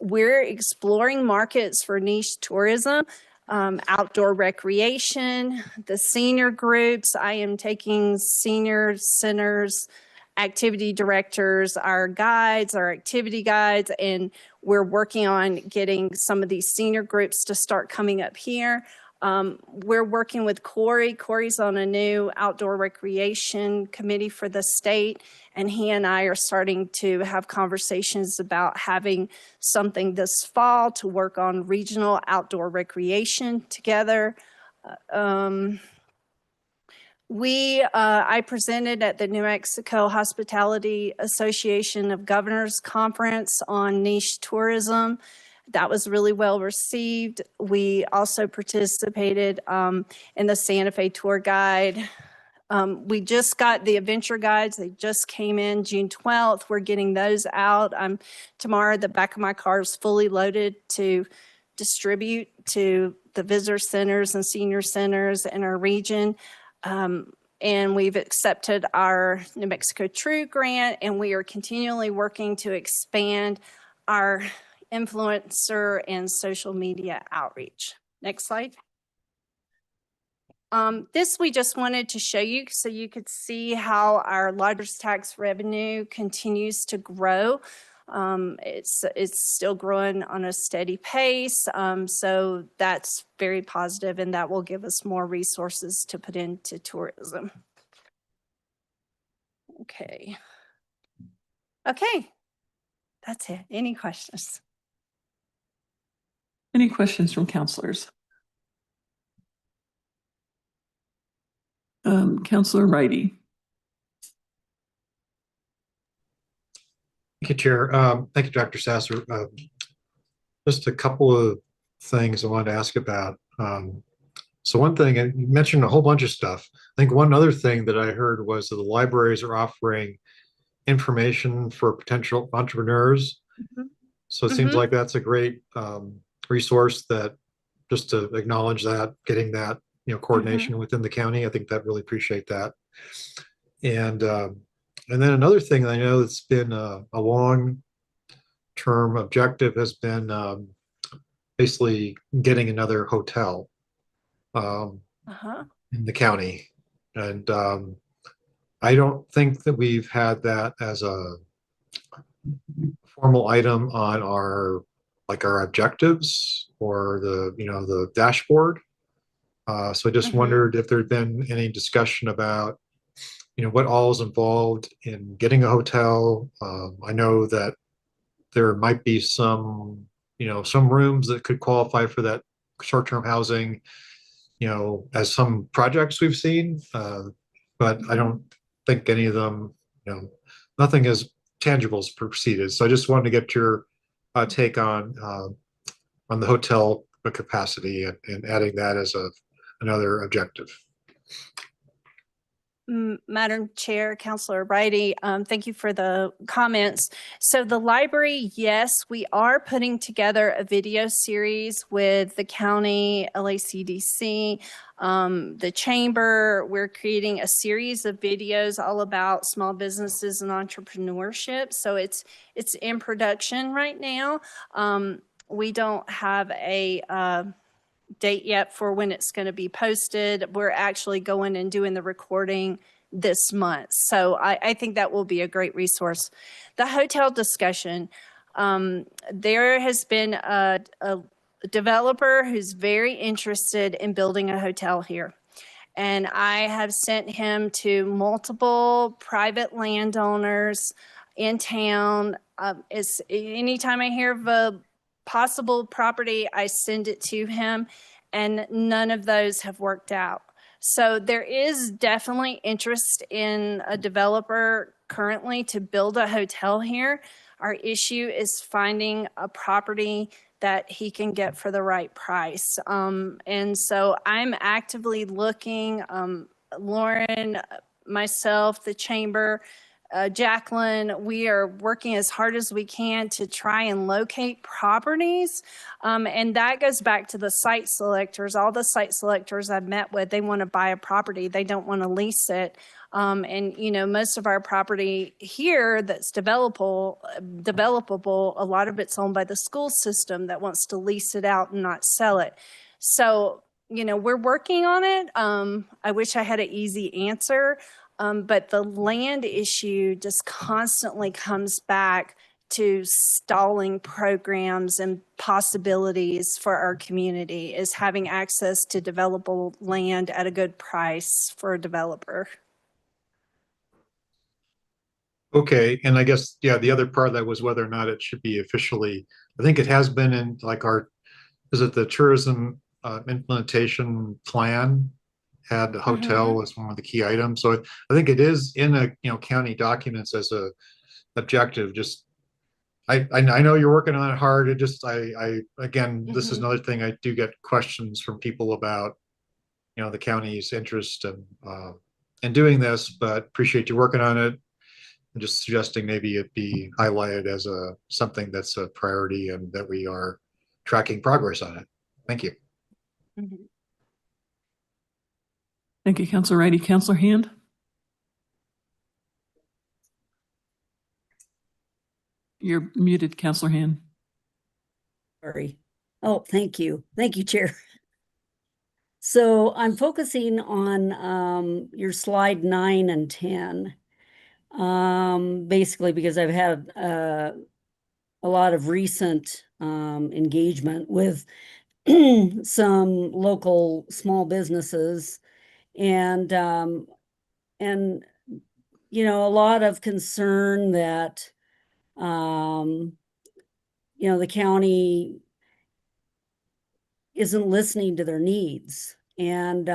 We're exploring markets for niche tourism, outdoor recreation, the senior groups. I am taking senior centers, activity directors, our guides, our activity guides, and we're working on getting some of these senior groups to start coming up here. We're working with Corey. Corey's on a new outdoor recreation committee for the state, and he and I are starting to have conversations about having something this fall to work on regional outdoor recreation together. I presented at the New Mexico Hospitality Association of Governors Conference on niche tourism. That was really well received. We also participated in the Santa Fe tour guide. We just got the adventure guides. They just came in June 12th. We're getting those out. Tomorrow, the back of my car is fully loaded to distribute to the visitor centers and senior centers in our region. And we've accepted our New Mexico True grant, and we are continually working to expand our influencer and social media outreach. Next slide. This we just wanted to show you so you could see how our lodger's tax revenue continues to grow. It's still growing on a steady pace. So that's very positive, and that will give us more resources to put into tourism. Okay. Okay. That's it. Any questions?
Any questions from counselors? Counselor Righty.
Thank you, Chair. Thank you, Dr. Sasser. Just a couple of things I wanted to ask about. So one thing, and you mentioned a whole bunch of stuff. I think one other thing that I heard was that the libraries are offering information for potential entrepreneurs. Mm-hmm. So it seems like that's a great resource that, just to acknowledge that, getting that, coordination within the county. I think that really appreciate that. And then another thing that I know that's been a long-term objective has been basically getting another hotel in the county. And I don't think that we've had that as a formal item on our objectives or the dashboard. So I just wondered if there'd been any discussion about what all is involved in getting a hotel. I know that there might be some rooms that could qualify for that short-term housing, as some projects we've seen, but I don't think any of them, nothing as tangible has proceeded. So I just wanted to get your take on the hotel capacity and adding that as another objective.
Madam Chair, Councilor Righty, thank you for the comments. So the library, yes, we are putting together a video series with the county, LACDC, the chamber. We're creating a series of videos all about small businesses and entrepreneurship. So it's in production right now. We don't have a date yet for when it's going to be posted. We're actually going and doing the recording this month. So I think that will be a great resource. The hotel discussion, there has been a developer who's very interested in building a hotel here. And I have sent him to multiple private landowners in town. Anytime I hear of a possible property, I send it to him, and none of those have worked out. So there is definitely interest in a developer currently to build a hotel here. Our issue is finding a property that he can get for the right price. And so I'm actively looking, Lauren, myself, the chamber, Jacqueline, we are working as hard as we can to try and locate properties. And that goes back to the site selectors. All the site selectors I've met with, they want to buy a property. They don't want to lease it. And, you know, most of our property here that's developable, a lot of it's owned by the school system that wants to lease it out and not sell it. So, you know, we're working on it. I wish I had an easy answer. But the land issue just constantly comes back to stalling programs and possibilities for our community, is having access to developable land at a good price for a developer.
Okay, and I guess, yeah, the other part of that was whether or not it should be officially, I think it has been in like is it the tourism implementation plan? Had the hotel as one of the key items. So I think it is in county documents as a objective. Just I know you're working on it hard. It just again, this is another thing I do get questions from people about, the county's interest in doing this, but appreciate you working on it. I'm just suggesting maybe it be highlighted as something that's a priority and that we are tracking progress on it. Thank you.
Thank you, Councilor Righty. Councilor Hand? You're muted, Councilor Hand.
Sorry. Oh, thank you. Thank you, Chair. So I'm focusing on your slide 9 and 10. Basically because I've had a lot of recent engagement with some local small businesses and you know, a lot of concern that you know, the county isn't listening to their needs. And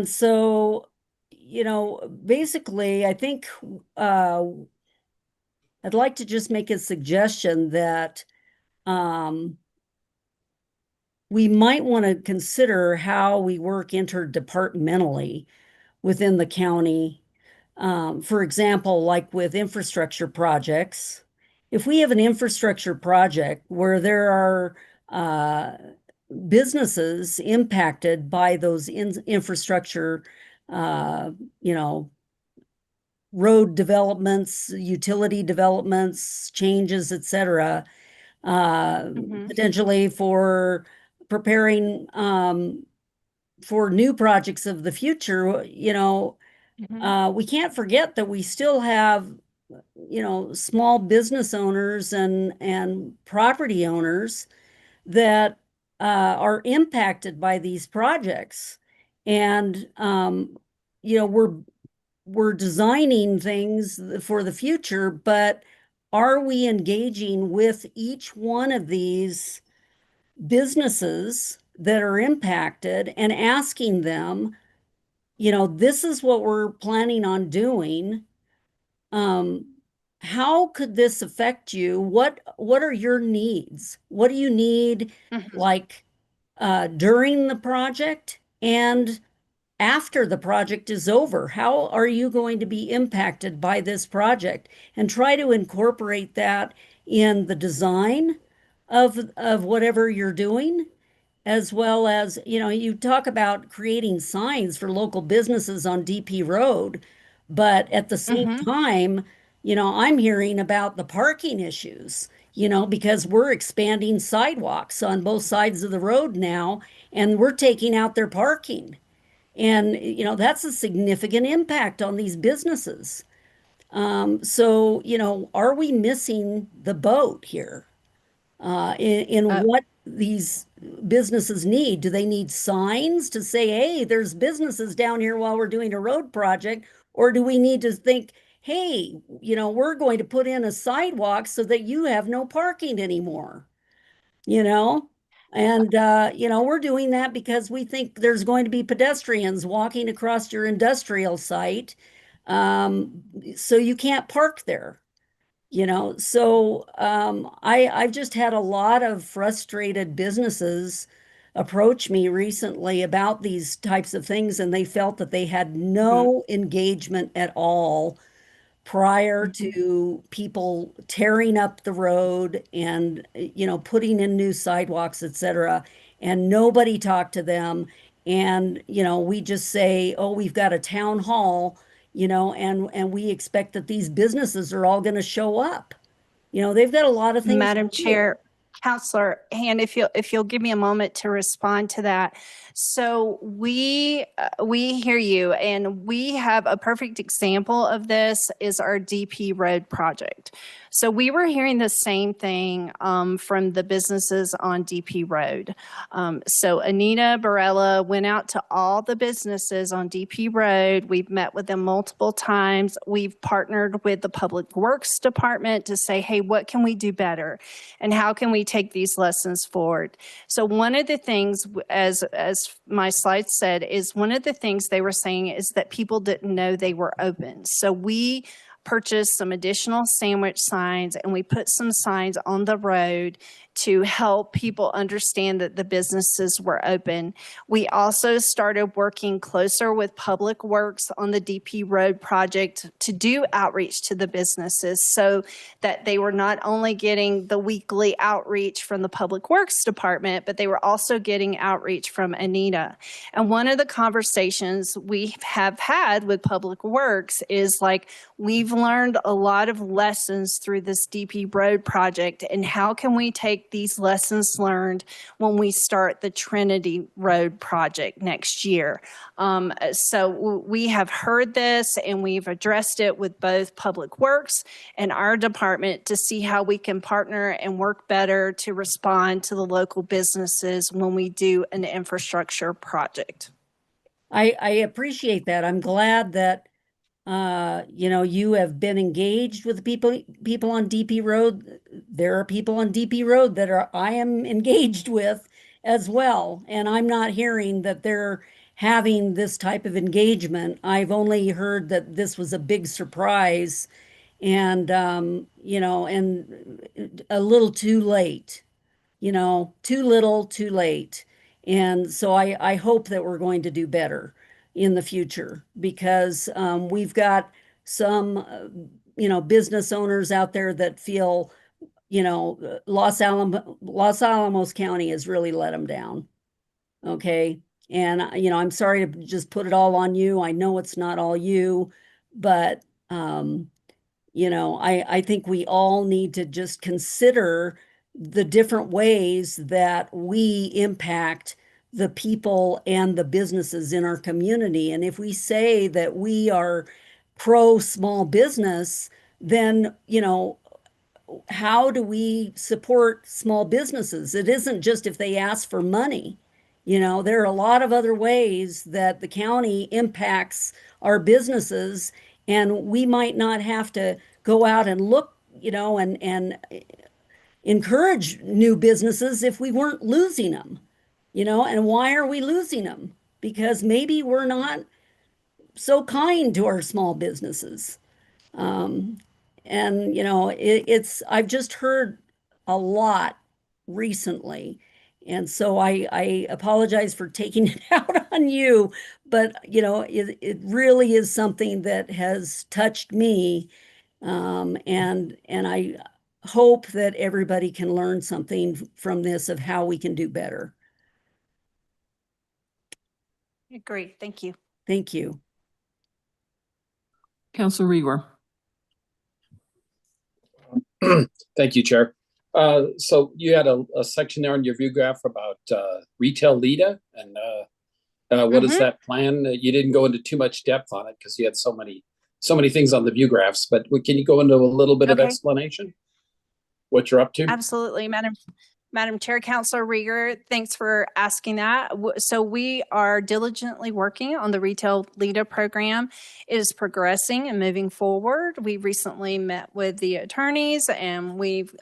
so, you know, basically, I think I'd like to just make a suggestion that we might want to consider how we work interdepartmentally within the county. For example, like with infrastructure projects, if we have an infrastructure project where there are businesses impacted by those infrastructure, you know, road developments, utility developments, changes, et cetera, potentially for preparing for new projects of the future, you know, we can't forget that we still have, you know, small business owners and property owners that are impacted by these projects. And, you know, we're designing things for the future, but are we engaging with each one of these businesses that are impacted and asking them, you know, this is what we're planning on doing. How could this affect you? What are your needs? What do you need like during the project and after the project is over? How are you going to be impacted by this project? And try to incorporate that in the design of whatever you're doing. as well as, you talk about creating signs for local businesses on DP Road, but at the same time, I'm hearing about the parking issues, because we're expanding sidewalks on both sides of the road now, and we're taking out their parking. And, that's a significant impact on these businesses. So, are we missing the boat here? In what these businesses need? Do they need signs to say, hey, there's businesses down here while we're doing a road project? Or do we need to think, hey, we're going to put in a sidewalk so that you have no parking anymore? And, we're doing that because we think there's going to be pedestrians walking across your industrial site. So you can't park there. So I've just had a lot of frustrated businesses approach me recently about these types of things, and they felt that they had no engagement at all prior to people tearing up the road and putting in new sidewalks, etc. And nobody talked to them. And we just say, oh, we've got a town hall, and we expect that these businesses are all going to show up. They've got a lot of things.
Madam
to do.
Chair, Counselor Hand, if you'll give me a moment to respond to that. So we hear you, and we have a perfect example of this is our DP Road project. So we were hearing the same thing from the businesses on DP Road. So Anita Barella went out to all the businesses on DP Road. We've met with them multiple times. We've partnered with the Public Works Department to say, hey, what can we do better? And how can we take these lessons forward? So one of the things, as my slide said, is one of the things they were saying is that people didn't know they were open. So we purchased some additional sandwich signs, and we put some signs on the road to help people understand that the businesses were open. We also started working closer with Public Works on the DP Road project to do outreach to the businesses so that they were not only getting the weekly outreach from the Public Works Department, but they were also getting outreach from Anita. And one of the conversations we have had with Public Works is like, we've learned a lot of lessons through this DP Road project, and how can we take these lessons learned when we start the Trinity Road project next year? So we have heard this, and we've addressed it with both Public Works and our department to see how we can partner and work better to respond to the local businesses when we do an infrastructure project.
I appreciate that. I'm glad that you have been engaged with people on DP Road. There are people on DP Road that I am engaged with as well. And I'm not hearing that they're having this type of engagement. I've only heard that this was a big surprise and, and a little too late, too little, too late. And so I hope that we're going to do better in the future, because we've got some, business owners out there that feel, Los Alamos County has really let them down. Okay. And, I'm sorry to just put it all on you. I know it's not all you, but, I think we all need to just consider the different ways that we impact the people and the businesses in our community. And if we say that we are pro small business, then, how do we support small businesses? It isn't just if they ask for money. There are a lot of other ways that the county impacts our businesses, and we might not have to go out and look, and encourage new businesses if we weren't losing them. And why are we losing them? Because maybe we're not so kind to our small businesses. And, I've just heard a lot recently. And so I apologize for taking it out on you, but, it really is something that has touched me. And I hope that everybody can learn something from this of how we can do better.
Agree. Thank you.
Thank you.
Counselor Rigor.
Thank you, Chair. So you had a section there on your view graph about retail Lita and what is
Mhm.
that plan? You didn't go into too much depth on it because you had so many things on the view graphs, but can you go into a little bit of
Okay.
explanation? What you're up to?
Absolutely, Madam Chair, Counselor Rieger, thanks for asking that. So we are diligently working on the Retail Lita program. It is progressing and moving forward. We recently met with the attorneys and we've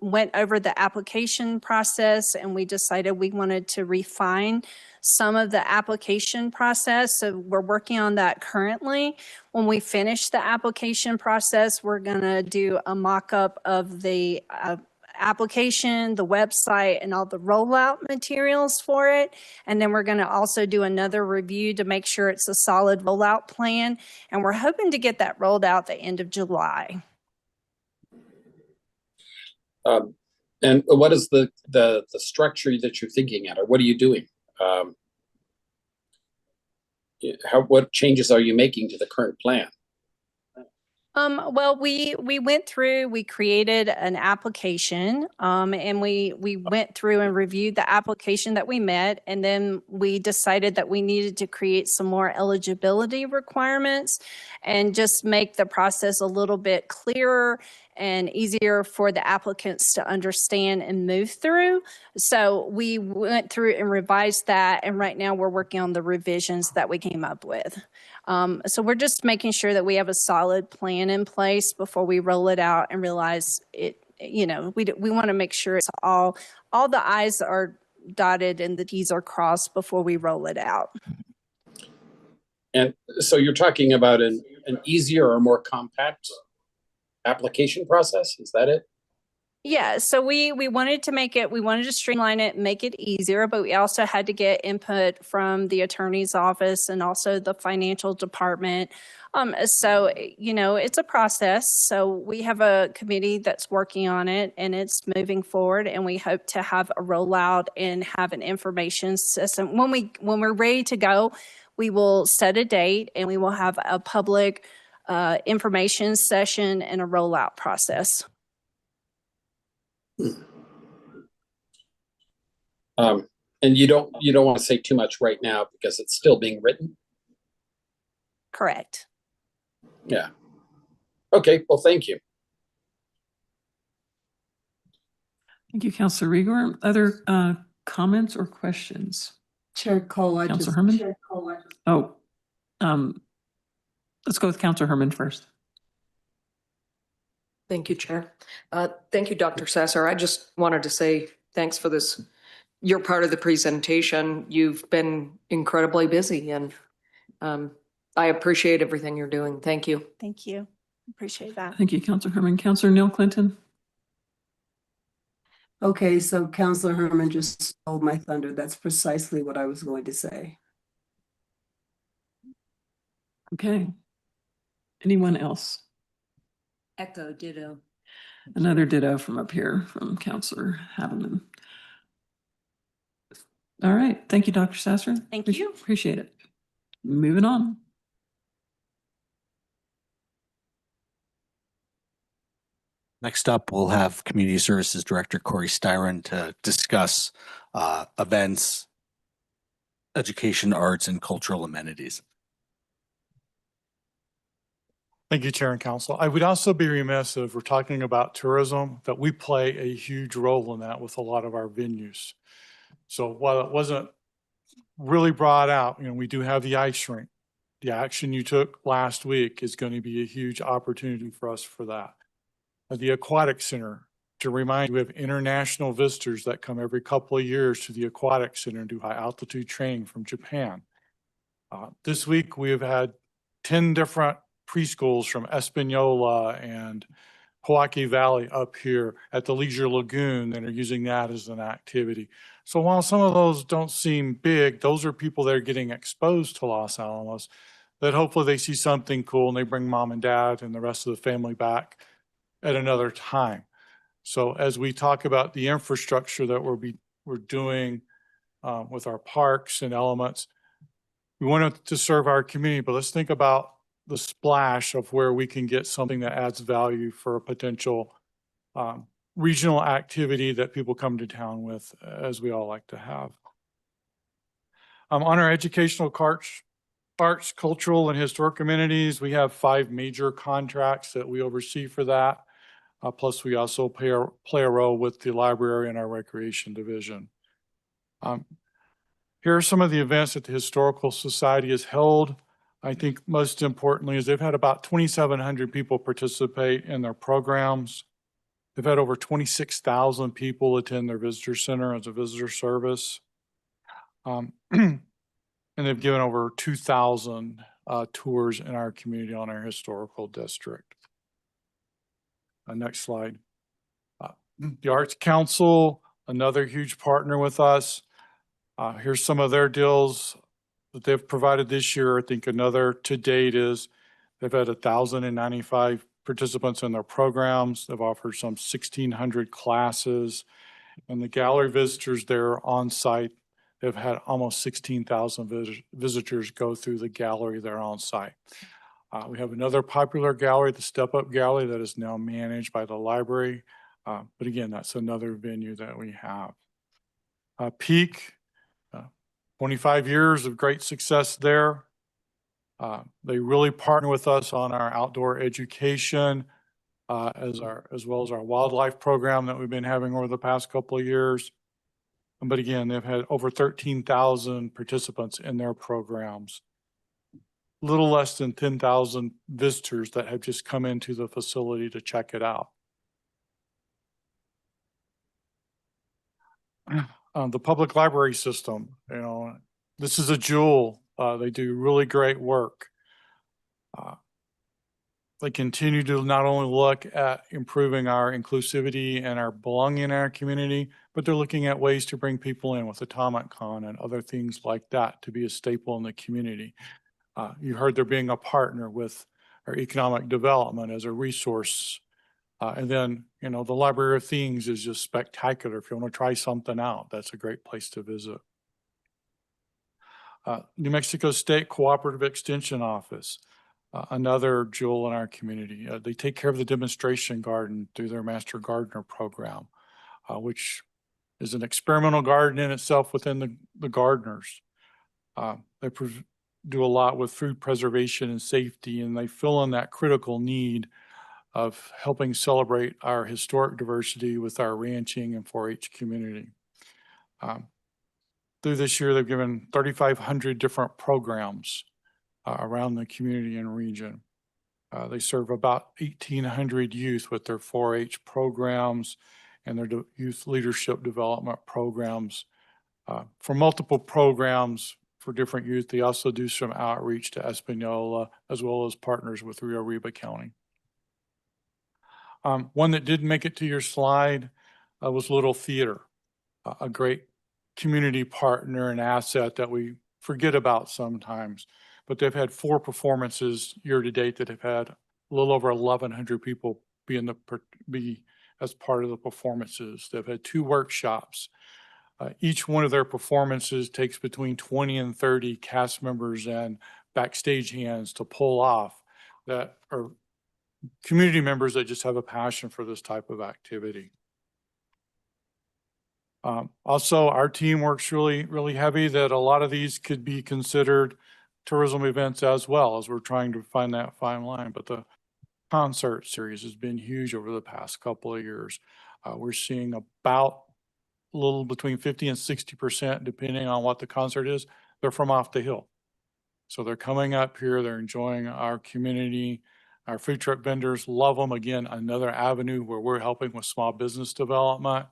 went over the application process, and we decided we wanted to refine some of the application process. So we're working on that currently. When we finish the application process, we're going to do a mock-up of the application, the website, and all the rollout materials for it. And then we're going to also do another review to make sure it's a solid rollout plan. And we're hoping to get that rolled out the end of July.
And what is the structure that you're thinking at, or what are you doing? What changes are you making to the current plan?
Well, we went through, we created an application, and we went through and reviewed the application that we met, and then we decided that we needed to create some more eligibility requirements and just make the process a little bit clearer and easier for the applicants to understand and move through. So we went through and revised that, and right now we're working on the revisions that we came up with. So we're just making sure that we have a solid plan in place before we roll it out and realize it, you know, we want to make sure it's all the I's are dotted and the T's are crossed before we roll it out.
And so you're talking about an easier or more compact application process, is that it?
Yeah, so we wanted to make it, we wanted to streamline it, make it easier, but we also had to get input from the attorney's office and also the financial department. So, you know, it's a process. So we have a committee that's working on it and it's moving forward, and we hope to have a rollout and have an information system. When we're ready to go, we will set a date and we will have a public information session and a rollout process.
And you don't want to say too much right now because it's still being written?
Correct.
Yeah. Okay, well, thank you.
Thank you, Counselor Rigor. Other comments or questions?
Chair Cole,
Counselor Herman? Oh, let's go with Counselor Herman first.
Thank you, Chair. Thank you, Dr. Sasser. I just wanted to say thanks for this. You're part of the presentation. You've been incredibly busy, and I appreciate everything you're doing. Thank you.
Thank you. Appreciate that.
Thank you, Counselor Herman. Counselor Neil Clinton?
Okay, so Counselor Herman just stole my thunder. That's precisely what I was going to say.
Okay. Anyone else?
Echo, ditto.
Another ditto from up here from Counselor Haveman. All right. Thank you, Dr. Sasser.
Thank you.
Appreciate it. Moving on.
Next up, we'll have Community Services Director Corey Styron to discuss events, education, arts, and cultural amenities.
Thank you, Chair and Council. I would also be remiss if we're talking about tourism, that we play a huge role in that with a lot of our venues. So while it wasn't really brought out, you know, we do have the ice rink. The action you took last week is going to be a huge opportunity for us for that. The Aquatic Center, to remind you, we have international visitors that come every couple of years to the Aquatic Center and do high altitude training from Japan. This week we have had 10 different preschools from Espanola and Hawaii Valley up here at the Leisure Lagoon that are using that as an activity. So while some of those don't seem big, those are people that are getting exposed to Los Alamos, that hopefully they see something cool and they bring mom and dad and the rest of the family back at another time. So as we talk about the infrastructure that we're doing with our parks and elements, we want it to serve our community, but let's think about the splash of where we can get something that adds value for a potential regional activity that people come to town with, as we all like to have. On our educational arts, cultural, and historic amenities, we have 5 major contracts that we oversee for that. Plus, we also play a role with the library and our recreation division. Here are some of the events that the Historical Society has held. I think most importantly is they've had about 2,700 people participate in their programs. They've had over 26,000 people attend their visitor center as a visitor service. And they've given over 2,000 tours in our community on our historical district. Next slide. The Arts Council, another huge partner with us. Here's some of their deals that they've provided this year. I think another to date is they've had 1,095 participants in their programs. They've offered some 1,600 classes, and the gallery visitors there on site, they've had almost 16,000 visitors go through the gallery there on site. We have another popular gallery, the Step Up Gallery, that is now managed by the library. But again, that's another venue that we have. Peak, 25 years of great success there. They really partner with us on our outdoor education, as well as our wildlife program that we've been having over the past couple of years. But again, they've had over 13,000 participants in their programs. Little less than 10,000 visitors that have just come into the facility to check it out. The public library system, this is a jewel. They do really great work. They continue to not only look at improving our inclusivity and our belonging in our community, but they're looking at ways to bring people in with Atomic Con and other things like that to be a staple in the community. You heard they're being a partner with our economic development as a resource. And then, the Library of Things is just spectacular. If you want to try something out, that's a great place to visit. New Mexico State Cooperative Extension Office, another jewel in our community. They take care of the demonstration garden through their Master Gardener program, which is an experimental garden in itself within the gardeners. They do a lot with food preservation and safety, and they fill in that critical need of helping celebrate our historic diversity with our ranching and 4-H community. Through this year, they've given 3,500 different programs around the community and region. They serve about 1,800 youth with their 4-H programs and their youth leadership development programs. For multiple programs for different youth, they also do some outreach to Espanola, as well as partners with Rio Arriba County. One that did make it to your slide was Little Theater, a great community partner and asset that we forget about sometimes. But they've had 4 performances year to date that have had a little over 1,100 people be as part of the performances. They've had 2 workshops. Each one of their performances takes between 20 and 30 cast members and backstage hands to pull off that are community members that just have a passion for this type of activity. Also, our team works really, really heavy that a lot of these could be considered tourism events as well, as we're trying to find that fine line. But the concert series has been huge over the past couple of years. We're seeing about a little between 50 and 60%, depending on what the concert is, they're from off the hill. So they're coming up here, they're enjoying our community. Our food truck vendors love them. Again, another avenue where we're helping with small business development.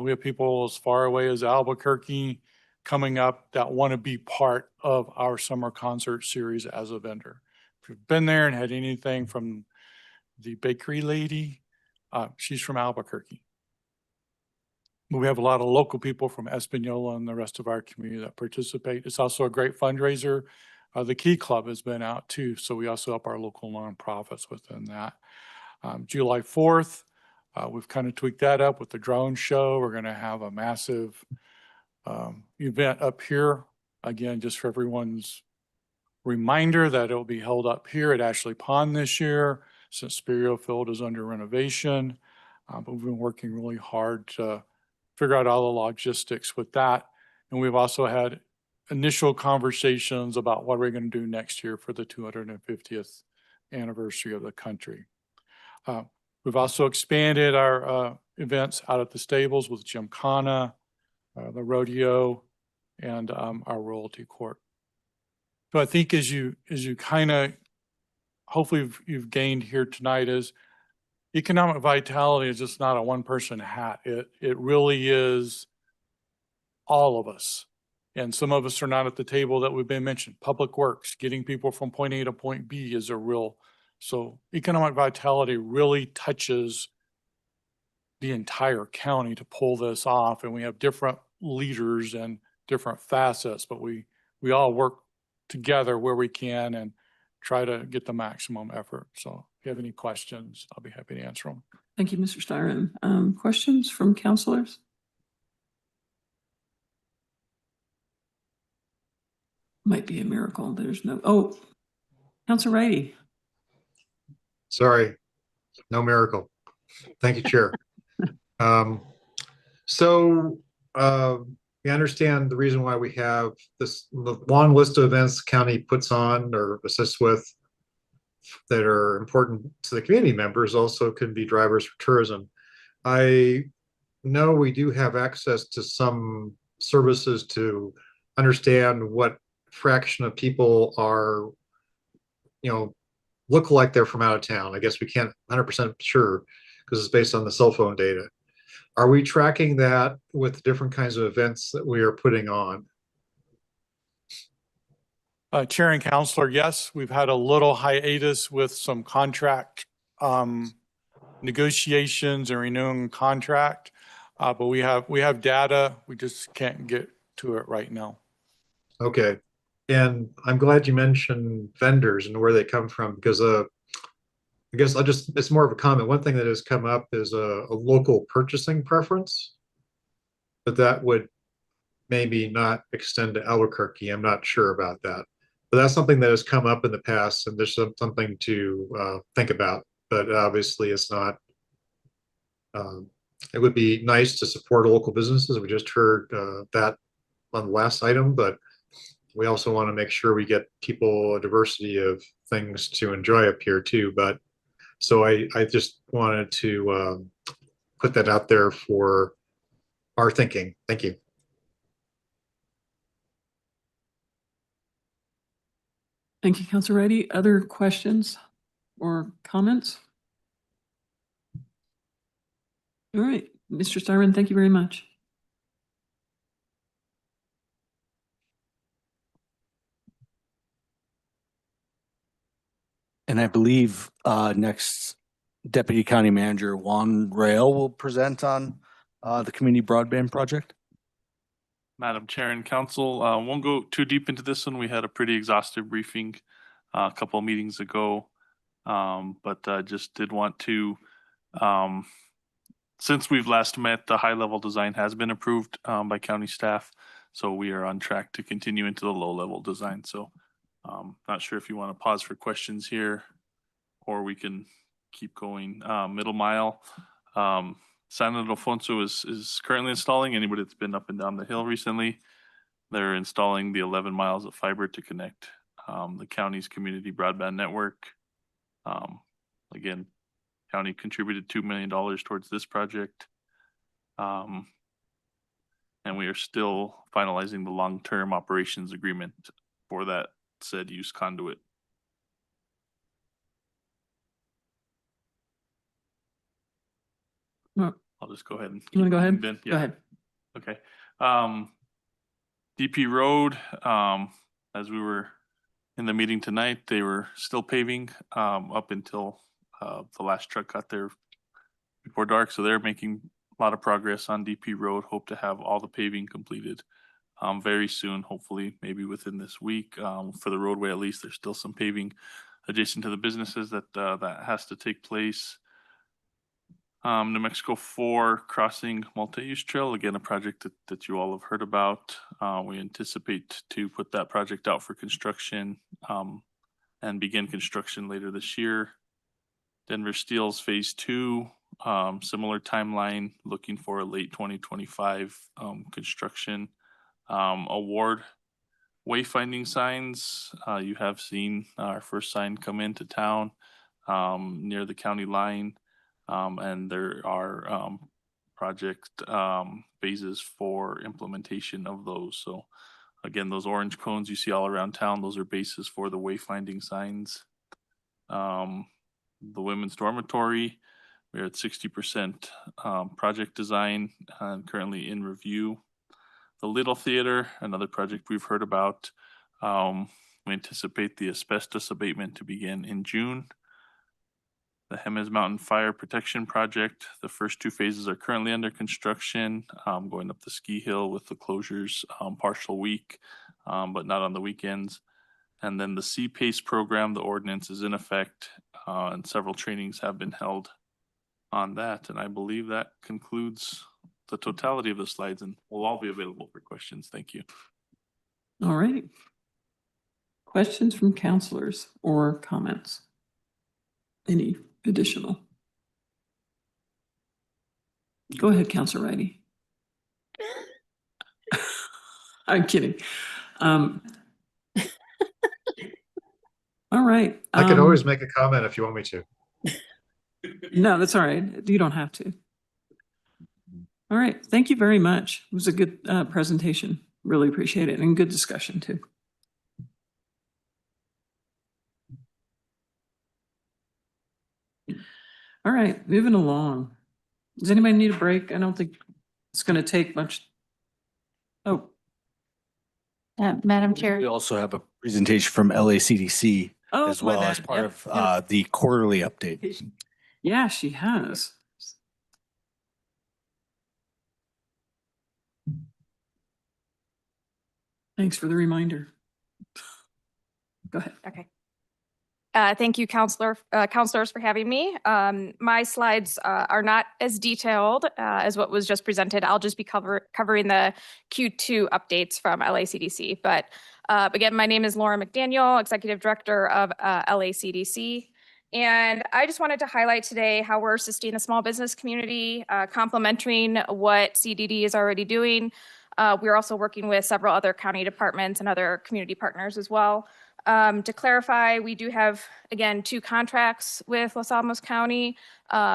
We have people as far away as Albuquerque coming up that want to be part of our summer concert series as a vendor. If you've been there and had anything from the bakery lady, she's from Albuquerque. We have a lot of local people from Espanola and the rest of our community that participate. It's also a great fundraiser. The Key Club has been out too, so we also help our local nonprofits within that. July 4th, we've kind of tweaked that up with the drone show. We're going to have a massive event up here, again, just for everyone's reminder that it'll be held up here at Ashley Pond this year since Sperry Field is under renovation. But we've been working really hard to figure out all the logistics with that. And we've also had initial conversations about what we're going to do next year for the 250th anniversary of the country. We've also expanded our events out at the stables with Gymkhana, the rodeo, and our royalty court. So I think as you kind of, hopefully you've gained here tonight is economic vitality is just not a one person hat. It really is all of us. And some of us are not at the table that we've been mentioned. Public works, getting people from point A to point B is a real, so economic vitality really touches the entire county to pull this off. And we have different leaders and different facets, but we all work together where we can and try to get the maximum effort. So if you have any questions, I'll be happy to answer them.
Thank you, Mr. Styron. Questions from counselors? Might be a miracle. There's no, oh, Counselor Righty.
Sorry, no miracle. Thank you, Chair. We understand the reason why we have this long list of events the county puts on or assists with that are important to the community members, also can be drivers for tourism. I know we do have access to some services to understand what fraction of people are, look like they're from out of town. I guess we can't 100% sure because it's based on the cell phone data. Are we tracking that with different kinds of events that we are putting on?
Chair and Counselor, yes, we've had a little hiatus with some contract negotiations and renewing contract, but we have data. We just can't get to it right now.
Okay, and I'm glad you mentioned vendors and where they come from because I guess it's more of a comment. One thing that has come up is a local purchasing preference, but that would maybe not extend to Albuquerque. I'm not sure about that. But that's something that has come up in the past and there's something to think about, but obviously it's not, it would be nice to support local businesses. We just heard that on the last item, but we also want to make sure we get people a diversity of things to enjoy up here too. But so I just wanted to put that out there for our thinking. Thank you.
Thank you, Counselor Righty. Other questions or comments? All right, Mr. Styron, thank you very much.
And I believe next Deputy County Manager Juan Rael will present on the community broadband project.
Madam Chair and Council, won't go too deep into this one. We had a pretty exhaustive briefing a couple of meetings ago, but just did want to, since we've last met, the high-level design has been approved by county staff, so we are on track to continue into the low-level design. So not sure if you want to pause for questions here, or we can keep going. Middle Mile, San Ildefonso is currently installing. Anybody that's been up and down the hill recently, they're installing the 11 miles of fiber to connect the county's community broadband network. Again, county contributed $2 million towards this project. And we are still finalizing the long-term operations agreement for that said use conduit. I'll just go ahead and
You want to go ahead?
Ben,
Go ahead.
Okay. DP Road, as we were in the meeting tonight, they were still paving up until the last truck got there before dark. So they're making a lot of progress on DP Road. Hope to have all the paving completed very soon, hopefully maybe within this week. For the roadway, at least, there's still some paving adjacent to the businesses that has to take place. New Mexico 4 Crossing Multi-Use Trail, again, a project that you all have heard about. We anticipate to put that project out for construction and begin construction later this year. Denver Steel's Phase 2, similar timeline, looking for a late 2025 construction. Award wayfinding signs, you have seen our first sign come into town near the county line. And there are project phases for implementation of those. So again, those orange cones you see all around town, those are bases for the wayfinding signs. The women's dormitory, we're at 60% project design and currently in review. The Little Theater, another project we've heard about. We anticipate the asbestos abatement to begin in June. The Jemez Mountain Fire Protection Project, the first 2 phases are currently under construction, going up the ski hill with the closures partial week, but not on the weekends. And then the CPACE program, the ordinance is in effect, and several trainings have been held on that. And I believe that concludes the totality of the slides, and will all be available for questions. Thank you.
All right. Questions from counselors or comments? Any additional? Go ahead, Counselor Ridey. I'm kidding. All right.
I could always make a comment if you want me to.
No, that's all right. You don't have to. All right. Thank you very much. It was a good presentation. Really appreciate it, and good discussion too. All right, moving along. Does anybody need a break? I don't think it's going to take much. Oh,
Madam Chair.
We also have a presentation from LACDC
oh,
as well
my
as
bad.
part
Yep,
of the quarterly update.
yeah, she has. Thanks for the reminder. Go ahead.
Okay. Thank you, counselors, for having me. My slides are not as detailed as what was just presented. I'll just be covering the Q2 updates from LACDC. But again, my name is Laura McDaniel, Executive Director of LACDC. And I just wanted to highlight today how we're assisting the small business community, complementing what CDD is already doing. We're also working with several other county departments and other community partners as well. To clarify, we do have, again, 2 contracts with Los Alamos County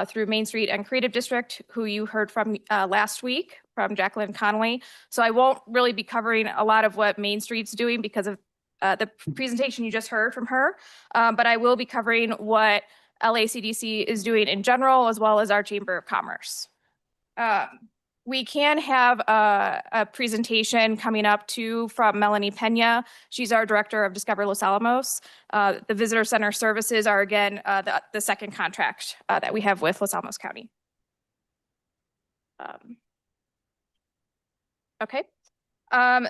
through Main Street and Creative District, who you heard from last week from Jacqueline Connolly. So I won't really be covering a lot of what Main Street's doing because of the presentation you just heard from her, but I will be covering what LACDC is doing in general, as well as our Chamber of Commerce. We can have a presentation coming up too from Melanie Pena. She's our Director of Discover Los Alamos. The Visitor Center Services are, again, the second contract that we have with Los Alamos County. Okay.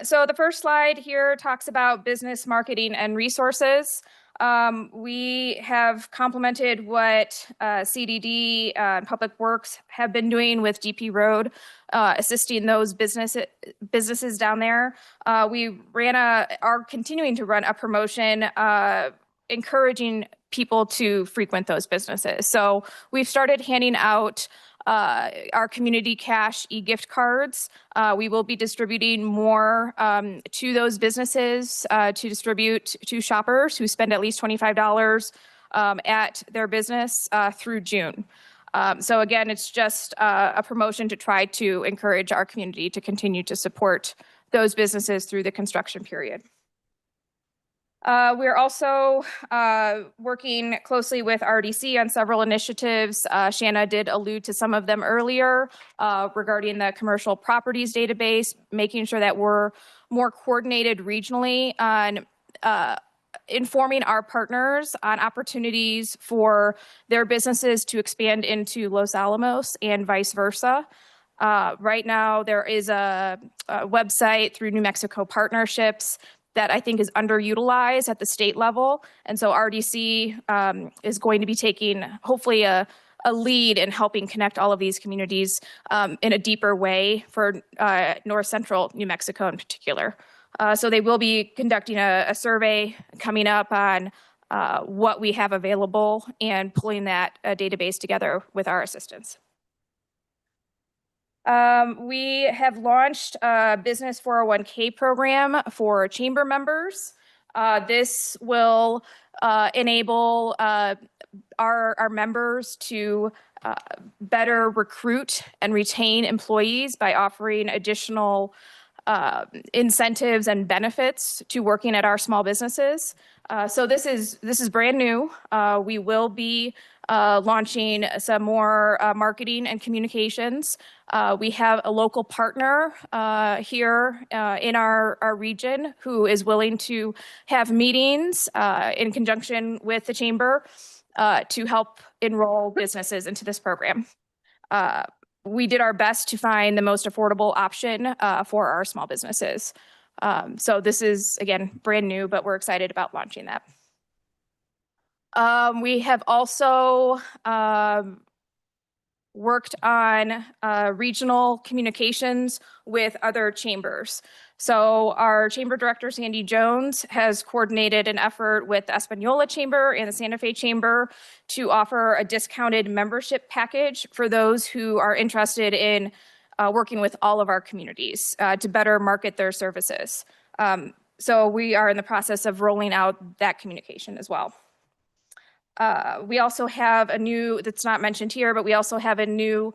So the first slide here talks about business marketing and resources. We have complemented what CDD and Public Works have been doing with DP Road, assisting those businesses down there. We are continuing to run a promotion encouraging people to frequent those businesses. So we've started handing out our community cash e-gift cards. We will be distributing more to those businesses to distribute to shoppers who spend at least $25 at their business through June. So again, it's just a promotion to try to encourage our community to continue to support those businesses through the construction period. We're also working closely with RDC on several initiatives. Shanna did allude to some of them earlier regarding the commercial properties database, making sure that we're more coordinated regionally on informing our partners on opportunities for their businesses to expand into Los Alamos and vice versa. Right now, there is a website through New Mexico Partnerships that I think is underutilized at the state level. And so RDC is going to be taking hopefully a a lead in helping connect all of these communities in a deeper way for North Central New Mexico in particular. So they will be conducting a survey coming up on what we have available and pulling that database together with our assistance. We have launched a business 401k program for chamber members. This will enable our members to better recruit and retain employees by offering additional incentives and benefits to working at our small businesses. So this is brand new. We will be launching some more marketing and communications. We have a local partner here in our region who is willing to have meetings in conjunction with the chamber to help enroll businesses into this program. We did our best to find the most affordable option for our small businesses. So this is, again, brand new, but we're excited about launching that. We have also worked on regional communications with other chambers. So our chamber director, Sandy Jones, has coordinated an effort with the Espanola Chamber and the Santa Fe Chamber to offer a discounted membership package for those who are interested in working with all of our communities to better market their services. So we are in the process of rolling out that communication as well. We also have a new, that's not mentioned here, but we also have a new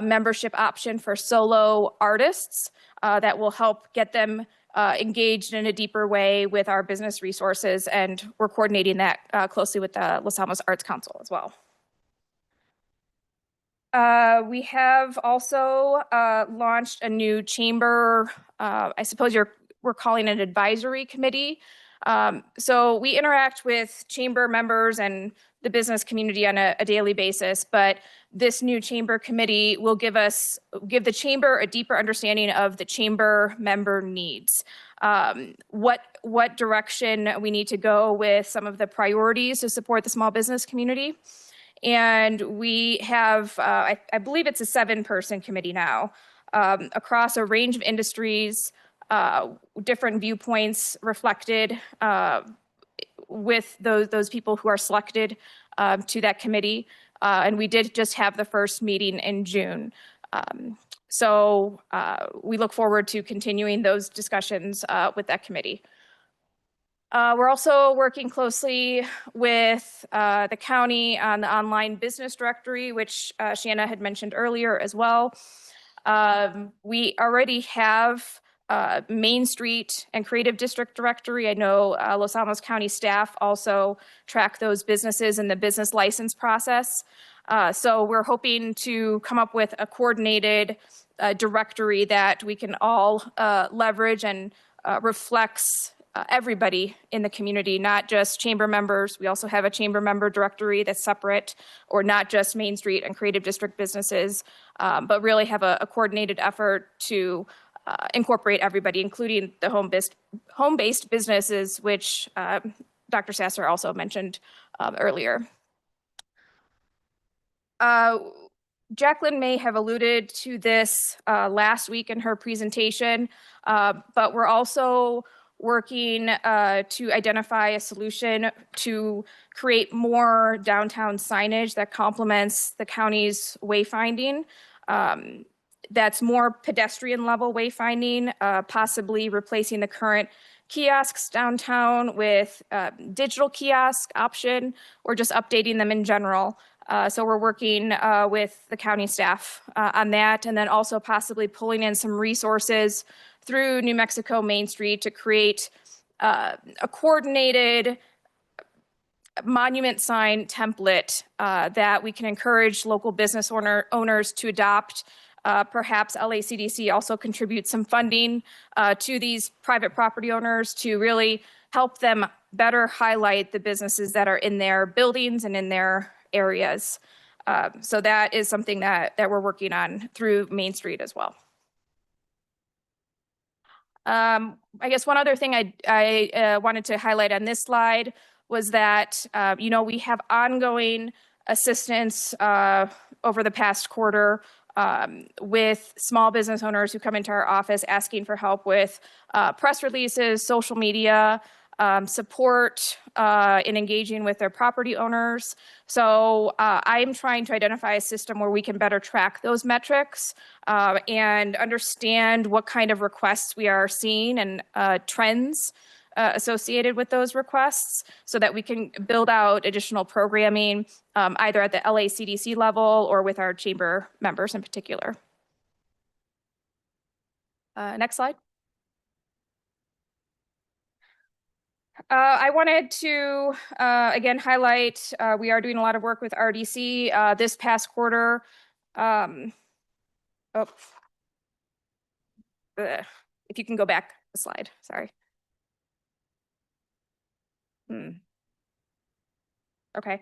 membership option for solo artists that will help get them engaged in a deeper way with our business resources, and we're coordinating that closely with the Los Alamos Arts Council as well. We have also launched a new chamber, I suppose we're calling it an advisory committee. So we interact with chamber members and the business community on a daily basis, but this new chamber committee will give the chamber a deeper understanding of the chamber member needs. What direction we need to go with some of the priorities to support the small business community. And we have, I believe it's a 7-person committee now, across a range of industries, different viewpoints reflected with those people who are selected to that committee. And we did just have the first meeting in June. So we look forward to continuing those discussions with that committee. We're also working closely with the county on the online business directory, which Shanna had mentioned earlier as well. We already have Main Street and Creative District Directory. I know Los Alamos County staff also track those businesses in the business license process. So we're hoping to come up with a coordinated directory that we can all leverage and reflects everybody in the community, not just chamber members. We also have a chamber member directory that's separate, or not just Main Street and Creative District businesses, but really have a coordinated effort to incorporate everybody, including the home-based businesses, which Dr. Sasser also mentioned earlier. Jacqueline may have alluded to this last week in her presentation, but we're also working to identify a solution to create more downtown signage that complements the county's wayfinding. That's more pedestrian level wayfinding, possibly replacing the current kiosks downtown with digital kiosk option, or just updating them in general. So we're working with the county staff on that, and then also possibly pulling in some resources through New Mexico Main Street to create a coordinated monument sign template that we can encourage local business owners to adopt. Perhaps LACDC also contributes some funding to these private property owners to really help them better highlight the businesses that are in their buildings and in their areas. So that is something that we're working on through Main Street as well. I guess one other thing I wanted to highlight on this slide was that, we have ongoing assistance over the past quarter with small business owners who come into our office asking for help with press releases, social media, support in engaging with their property owners. So I'm trying to identify a system where we can better track those metrics and understand what kind of requests we are seeing and trends associated with those requests so that we can build out additional programming either at the LACDC level or with our chamber members in particular. Next slide. I wanted to, again, highlight, we are doing a lot of work with RDC this past quarter. If you can go back a slide, sorry. Okay.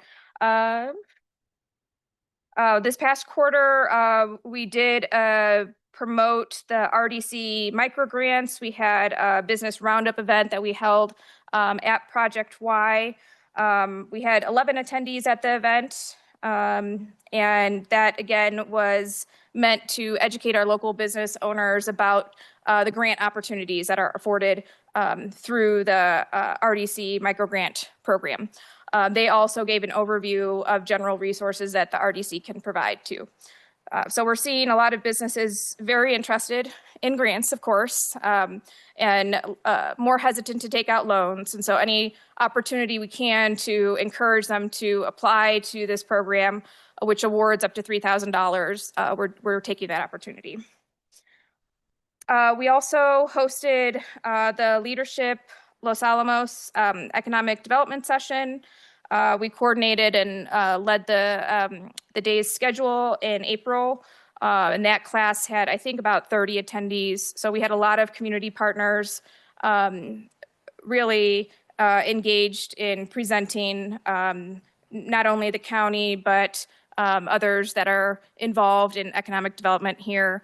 This past quarter, we did promote the RDC microgrants. We had a business roundup event that we held at Project Y. We had 11 attendees at the event, and that again was meant to educate our local business owners about the grant opportunities that are afforded through the RDC microgrant program. They also gave an overview of general resources that the RDC can provide too. So we're seeing a lot of businesses very interested in grants, of course, and more hesitant to take out loans. And so any opportunity we can to encourage them to apply to this program, which awards up to $3,000, we're taking that opportunity. We also hosted the Leadership Los Alamos Economic Development Session. We coordinated and led the day's schedule in April, and that class had, I think, about 30 attendees. So we had a lot of community partners really engaged in presenting not only the county, but others that are involved in economic development here.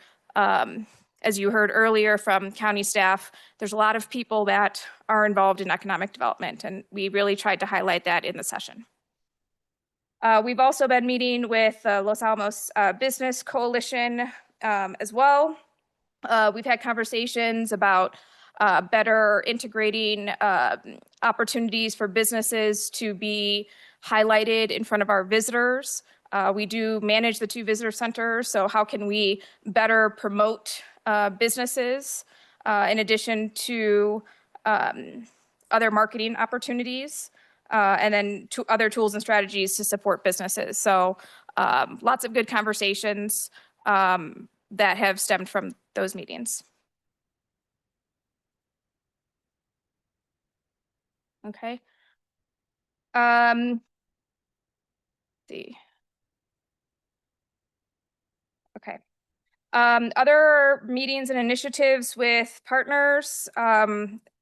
As you heard earlier from county staff, there's a lot of people that are involved in economic development, and we really tried to highlight that in the session. We've also been meeting with Los Alamos Business Coalition as well. We've had conversations about better integrating opportunities for businesses to be highlighted in front of our visitors. We do manage the 2 visitor centers, so how can we better promote businesses in addition to other marketing opportunities, and then other tools and strategies to support businesses. So lots of good conversations that have stemmed from those meetings. Okay. Let's see. Okay. Other meetings and initiatives with partners,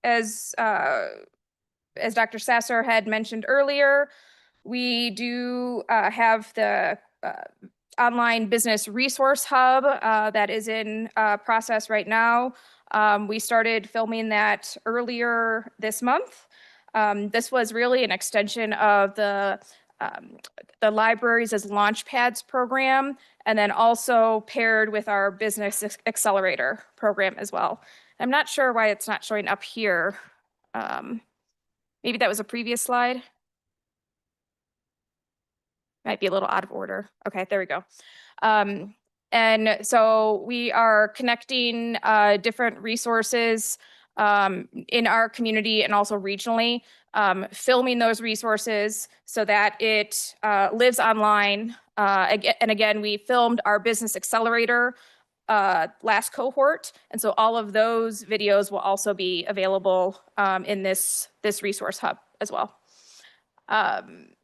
as Dr. Sasser had mentioned earlier, we do have the online business resource hub that is in process right now. We started filming that earlier this month. This was really an extension of the Libraries as Launchpads program, and then also paired with our Business Accelerator program as well. I'm not sure why it's not showing up here. Maybe that was a previous slide. Might be a little out of order. Okay, there we go. And so we are connecting different resources in our community and also regionally, filming those resources so that it lives online. And again, we filmed our Business Accelerator last cohort. And so all of those videos will also be available in this resource hub as well.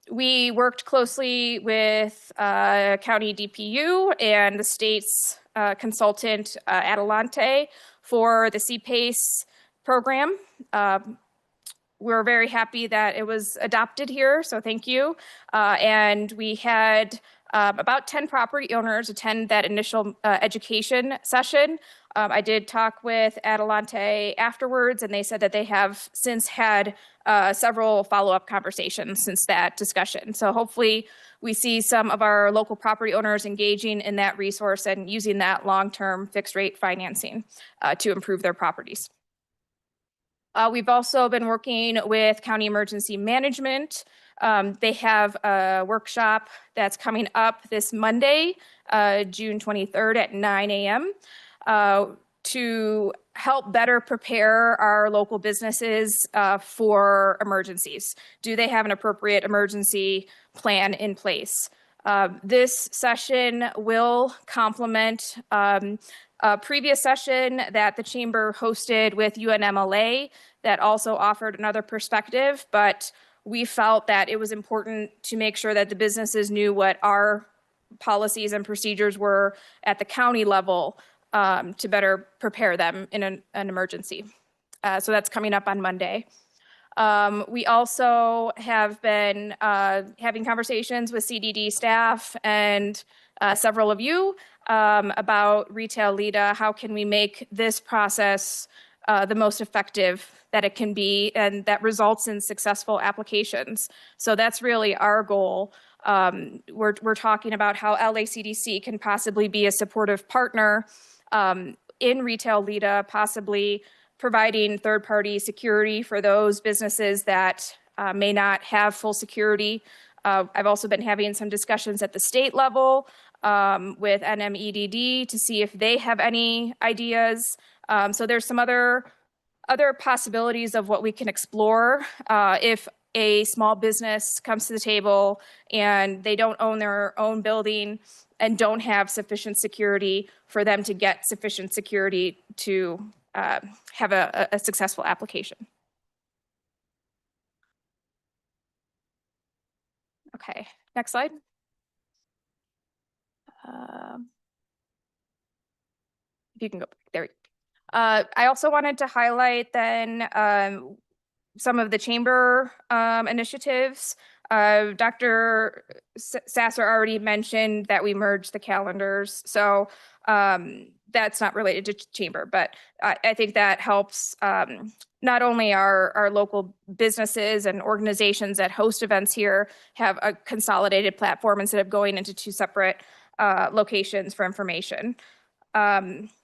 We worked closely with County DPU and the state's consultant, Adelante, for the CPACE program. We're very happy that it was adopted here, so thank you. And we had about 10 property owners attend that initial education session I did talk with Adelante afterwards, and they said that they have since had several follow-up conversations since that discussion. So hopefully we see some of our local property owners engaging in that resource and using that long-term fixed rate financing to improve their properties. We've also been working with County Emergency Management. They have a workshop that's coming up this Monday, June 23rd at 9 a.m. To help better prepare our local businesses for emergencies. Do they have an appropriate emergency plan in place? This session will complement a previous session that the Chamber hosted with UNMLA that also offered another perspective, but we felt that it was important to make sure that the businesses knew what our policies and procedures were at the county level to better prepare them in an emergency. So that's coming up on Monday. We also have been having conversations with CDD staff and several of you about Retail LIDA. How can we make this process the most effective that it can be, and that results in successful applications? So that's really our goal. We're talking about how LACDC can possibly be a supportive partner in Retail LIDA, possibly providing third-party security for those businesses that may not have full security. I've also been having some discussions at the state level with NMEDD to see if they have any ideas. So there's some other possibilities of what we can explore if a small business comes to the table and they don't own their own building and don't have sufficient security, for them to get sufficient security to have a successful application. Okay, next slide. If you can go back, there we go. I also wanted to highlight then some of the chamber initiatives. Dr. Sasser already mentioned that we merged the calendars, so that's not related to chamber, but I think that helps not only our local businesses and organizations that host events here have a consolidated platform instead of going into two separate locations for information.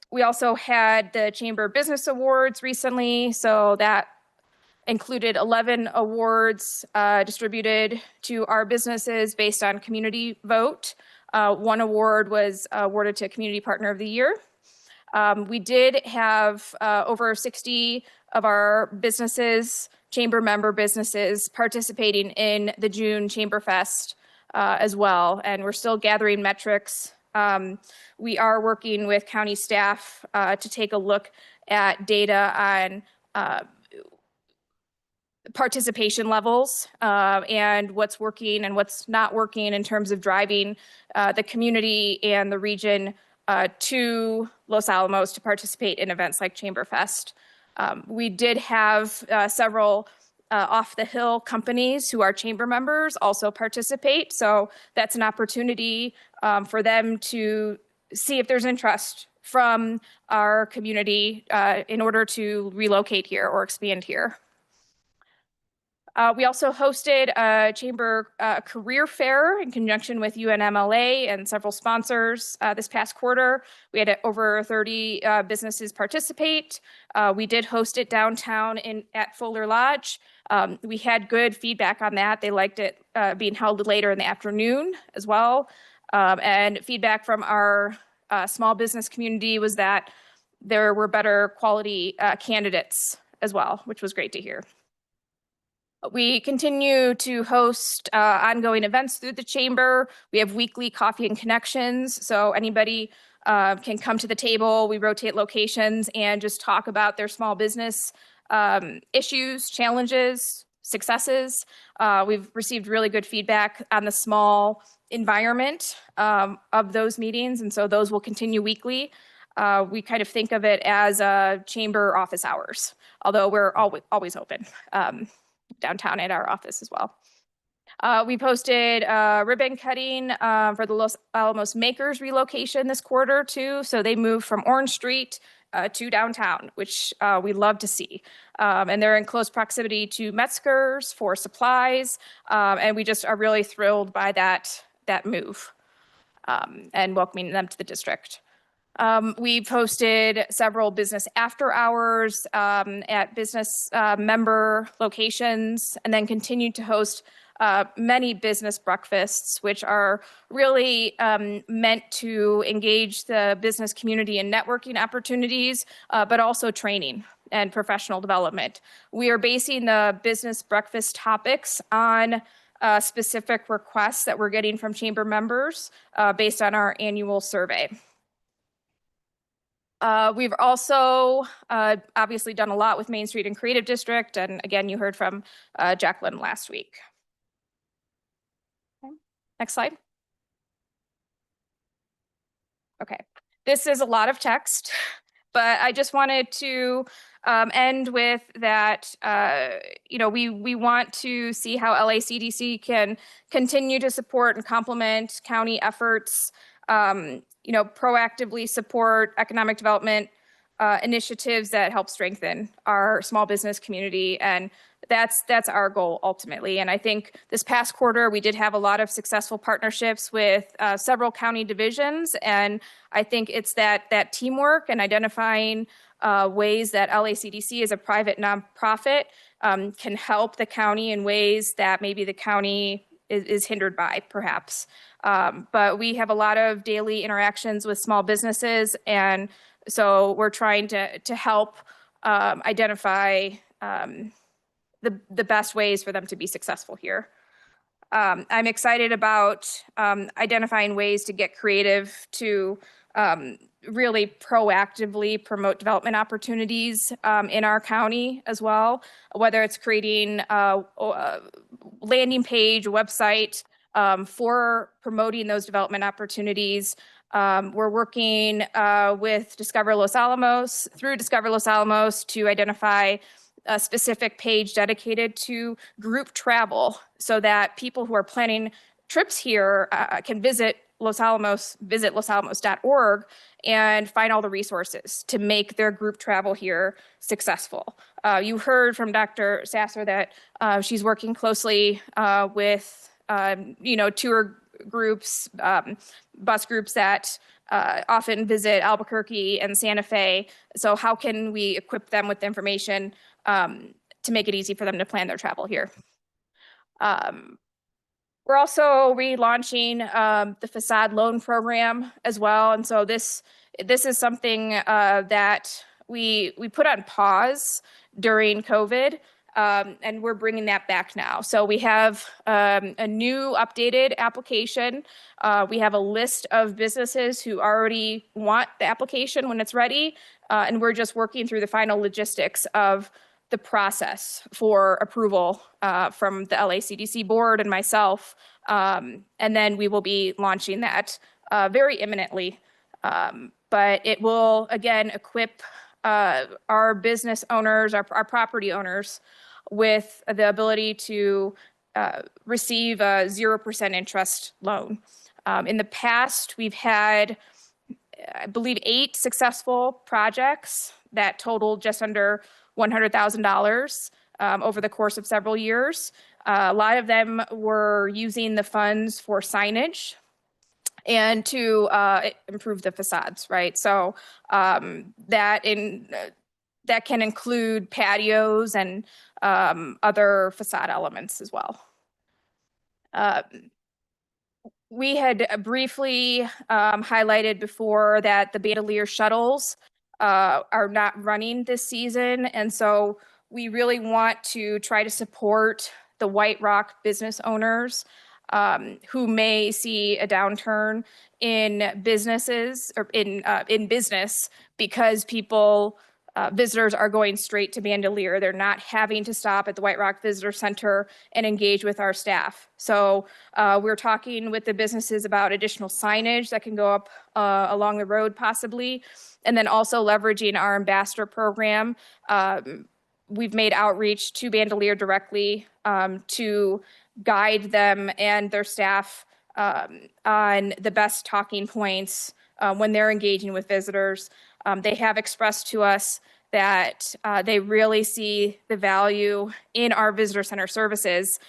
We also had the Chamber Business Awards recently, so that included 11 awards distributed to our businesses based on community vote. One award was awarded to Community Partner of the Year. We did have over 60 of our businesses, chamber member businesses, participating in the June Chamber Fest as well, and we're still gathering metrics. We are working with county staff to take a look at data on participation levels and what's working and what's not working in terms of driving the community and the region to Los Alamos to participate in events like Chamber Fest. We did have several off the hill companies who are chamber members also participate. So that's an opportunity for them to see if there's interest from our community in order to relocate here or expand here. We also hosted a chamber career fair in conjunction with UNMLA and several sponsors this past quarter. We had over 30 businesses participate. We did host it downtown at Fuller Lodge. We had good feedback on that. They liked it being held later in the afternoon as well. And feedback from our small business community was that there were better quality candidates as well, which was great to hear. We continue to host ongoing events through the chamber. We have weekly coffee and connections, so anybody can come to the table. We rotate locations and just talk about their small business issues, challenges, successes. We've received really good feedback on the small environment of those meetings, and so those will continue weekly. We kind of think of it as chamber office hours, although we're always open downtown at our office as well. We posted ribbon cutting for the Los Alamos Makers relocation this quarter too. So they moved from Orange Street to downtown, which we love to see. And they're in close proximity to Metzger's for supplies. And we just are really thrilled by that move and welcoming them to the district. We posted several business after hours at business member locations, and then continued to host many business breakfasts, which are really meant to engage the business community in networking opportunities, but also training and professional development. We are basing the business breakfast topics on specific requests that we're getting from chamber members based on our annual survey. We've also obviously done a lot with Main Street and Creative District. And again, you heard from Jacqueline last week. Okay. Next slide. Okay, this is a lot of text, but I just wanted to end with that, we want to see how LACDC can continue to support and complement county efforts, proactively support economic development initiatives that help strengthen our small business community. And that's our goal ultimately. And I think this past quarter, we did have a lot of successful partnerships with several county divisions. And I think it's that teamwork and identifying ways that LACDC as a private nonprofit can help the county in ways that maybe the county is hindered by, perhaps. But we have a lot of daily interactions with small businesses, and so we're trying to help identify the best ways for them to be successful here. I'm excited about identifying ways to get creative to really proactively promote development opportunities in our county as well, whether it's creating a landing page, a website for promoting those development opportunities. We're working with Discover Los Alamos, through Discover Los Alamos, to identify a specific page dedicated to group travel so that people who are planning trips here can visit losalamos.org and find all the resources to make their group travel here successful. You heard from Dr. Sasser that she's working closely with tour groups, bus groups that often visit Albuquerque and Santa Fe. So how can we equip them with information to make it easy for them to plan their travel here? We're also relaunching the facade loan program as well. And so this is something that we put on pause during COVID, and we're bringing that back now. So we have a new updated application. We have a list of businesses who already want the application when it's ready, and we're just working through the final logistics of the process for approval from the LACDC board and myself. And then we will be launching that very imminently. But it will, again, equip our business owners, our property owners, with the ability to receive a 0% interest loan. In the past, we've had, I believe, 8 successful projects that totaled just under $100,000 over the course of several years. A lot of them were using the funds for signage and to improve the facades, right? So that can include patios and other facade elements as well. We had briefly highlighted before that the Bandelier shuttles are not running this season. And so we really want to try to support the White Rock business owners who may see a downturn in businesses or in business because visitors are going straight to Bandelier. They're not having to stop at the White Rock Visitor Center and engage with our staff. So we're talking with the businesses about additional signage that can go up along the road possibly, and then also leveraging our ambassador program. We've made outreach to Bandelier directly to guide them and their staff on the best talking points when they're engaging with visitors. They have expressed to us that they really see the value in our visitor center services.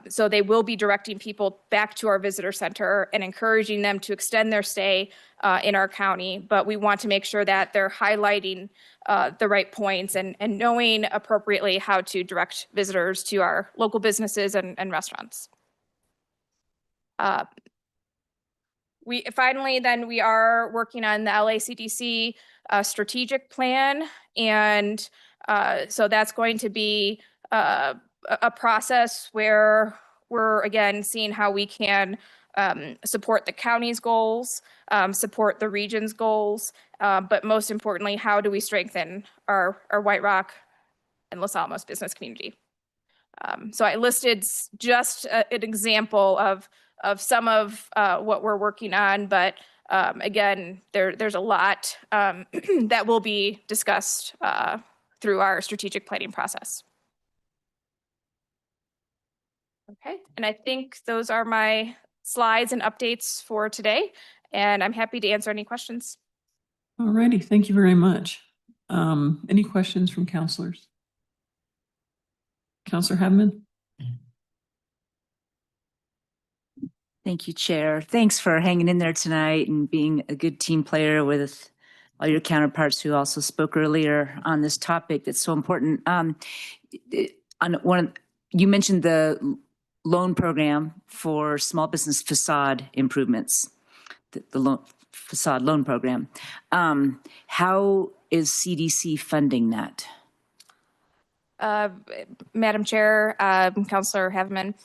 So they will be directing people back to our visitor center and encouraging them to extend their stay in our county. But we want to make sure that they're highlighting the right points and knowing appropriately how to direct visitors to our local businesses and restaurants. We are working on the LACDC strategic plan. And so that's going to be a process where we're again seeing how we can support the county's goals, support the region's goals, but most importantly, how do we strengthen our White Rock and Los Alamos business community? So I listed just an example of some of what we're working on, but again, there's a lot that will be discussed through our strategic planning process. Okay, and I think those are my slides and updates for today, and I'm happy to answer any questions.
All righty, thank you very much. Any questions from counselors? Counselor Habman?
Thank you, Chair. Thanks for hanging in there tonight and being a good team player with all your counterparts who also spoke earlier on this topic that's so important. You mentioned the loan program for small business facade improvements, the facade loan program. How is CDC funding that?
Madam Chair, Councilor Havman,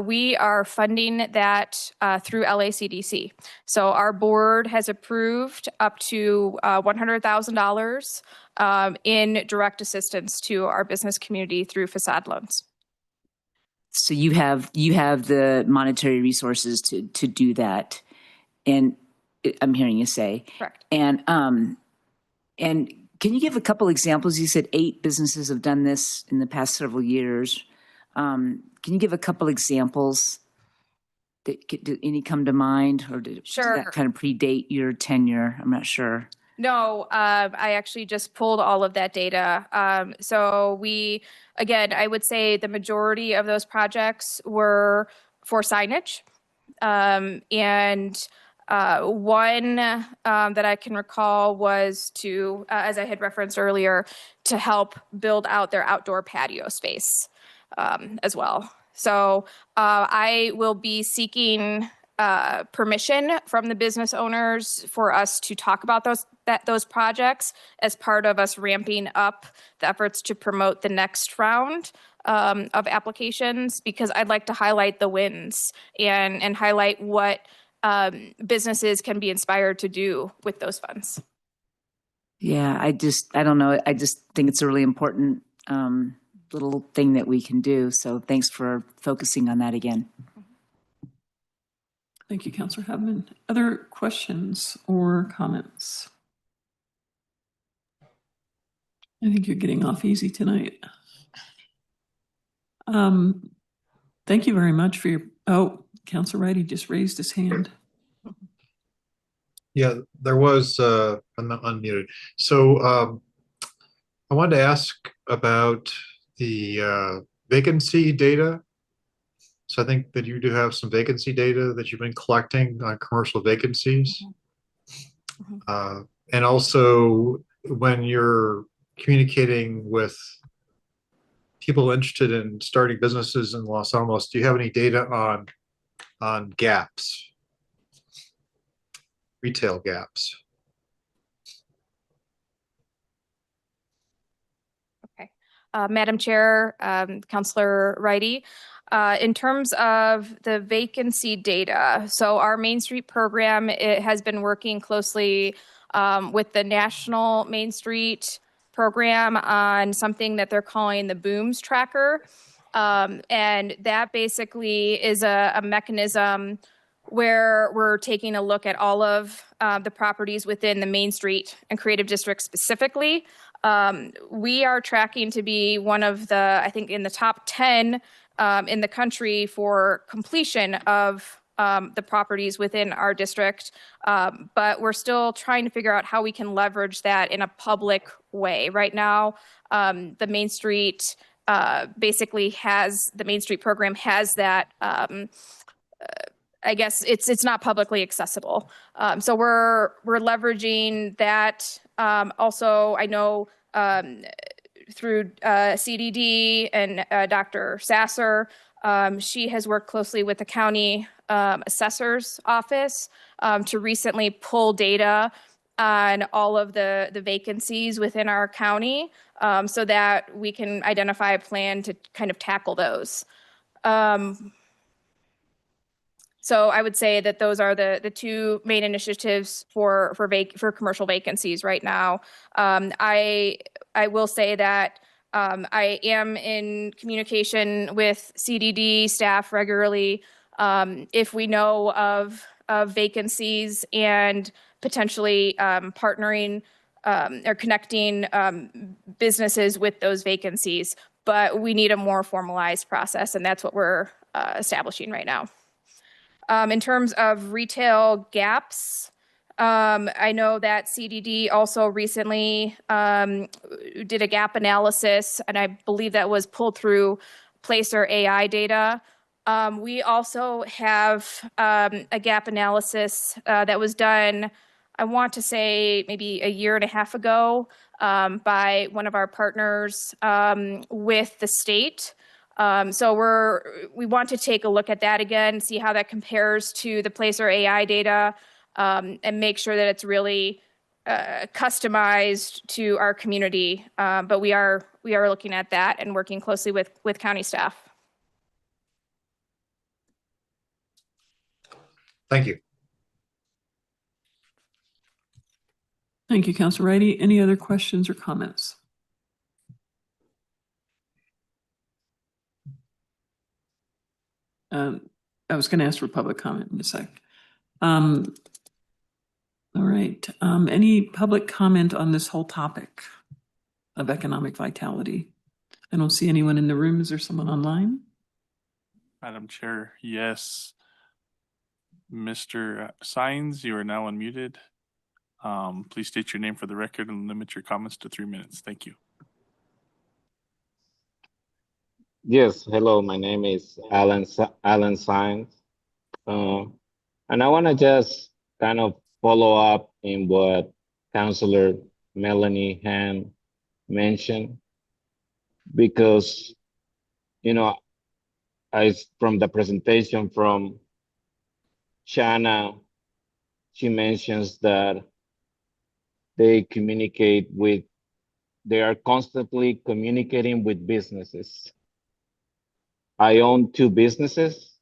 we are funding that through LACDC. So our board has approved up to $100,000 in direct assistance to our business community through facade loans.
So you have the monetary resources to do that, and I'm hearing you say.
Correct.
And can you give a couple examples? You said 8 businesses have done this in the past several years. Can you give a couple examples? Do any come to mind, or did
Sure.
that kind of predate your tenure? I'm not sure.
No, I actually just pulled all of that data. So I would say the majority of those projects were for signage. And one that I can recall was to, as I had referenced earlier, to help build out their outdoor patio space as well. So I will be seeking permission from the business owners for us to talk about those projects as part of us ramping up the efforts to promote the next round of applications, because I'd like to highlight the wins and highlight what businesses can be inspired to do with those funds.
Yeah, I don't know. I just think it's a really important little thing that we can do. So thanks for focusing on that again.
Thank you, Councilor Habman. Other questions or comments? I think you're getting off easy tonight. Thank you very much for your, Councilor Wright, he just raised his hand.
Yeah, there was, I'm not unmuted. So I wanted to ask about the vacancy data. So I think that you do have some vacancy data that you've been collecting on commercial vacancies. And also when you're communicating with people interested in starting businesses in Los Alamos, do you have any data on gaps, retail gaps?
Okay. Madam Chair, Councilor Wrighty, in terms of the vacancy data, so our Main Street program, it has been working closely with the National Main Street program on something that they're calling the Booms Tracker. And that basically is a mechanism where we're taking a look at all of the properties within the Main Street and Creative District specifically, We are tracking to be one of the, I think, in the top 10 in the country for completion of the properties within our district. But we're still trying to figure out how we can leverage that in a public way. Right now, the Main Street basically has, the Main Street program has that, I guess it's not publicly accessible. So we're leveraging that. Also, I know through CDD and Dr. Sasser, she has worked closely with the county assessor's office to recently pull data on all of the vacancies within our county so that we can identify a plan to kind of tackle those. So I would say that those are the two main initiatives for commercial vacancies right now. I will say that I am in communication with CDD staff regularly. If we know of vacancies and potentially partnering or connecting businesses with those vacancies, but we need a more formalized process, and that's what we're establishing right now. In terms of retail gaps, I know that CDD also recently did a gap analysis, and I believe that was pulled through Placer AI data. We also have a gap analysis that was done, I want to say maybe a year and a half ago by one of our partners with the state. So we want to take a look at that again, see how that compares to the Placer AI data, and make sure that it's really customized to our community. But we are looking at that and working closely with county staff.
Thank you.
Thank you, Councilor Righty. Any other questions or comments? I was going to ask for public comment in a sec. All right. Any public comment on this whole topic of economic vitality? I don't see anyone in the room. Is there someone online?
Madam Chair, yes. Mr. Sines, you are now unmuted. Please state your name for the record and limit your comments to 3 minutes. Thank you.
Yes, hello, my name is Alan Sines. And I want to just kind of follow up in what Councilor Melanie Han mentioned, because, you know, from the presentation from Shanna, she mentions that they are constantly communicating with businesses. I own 2 businesses.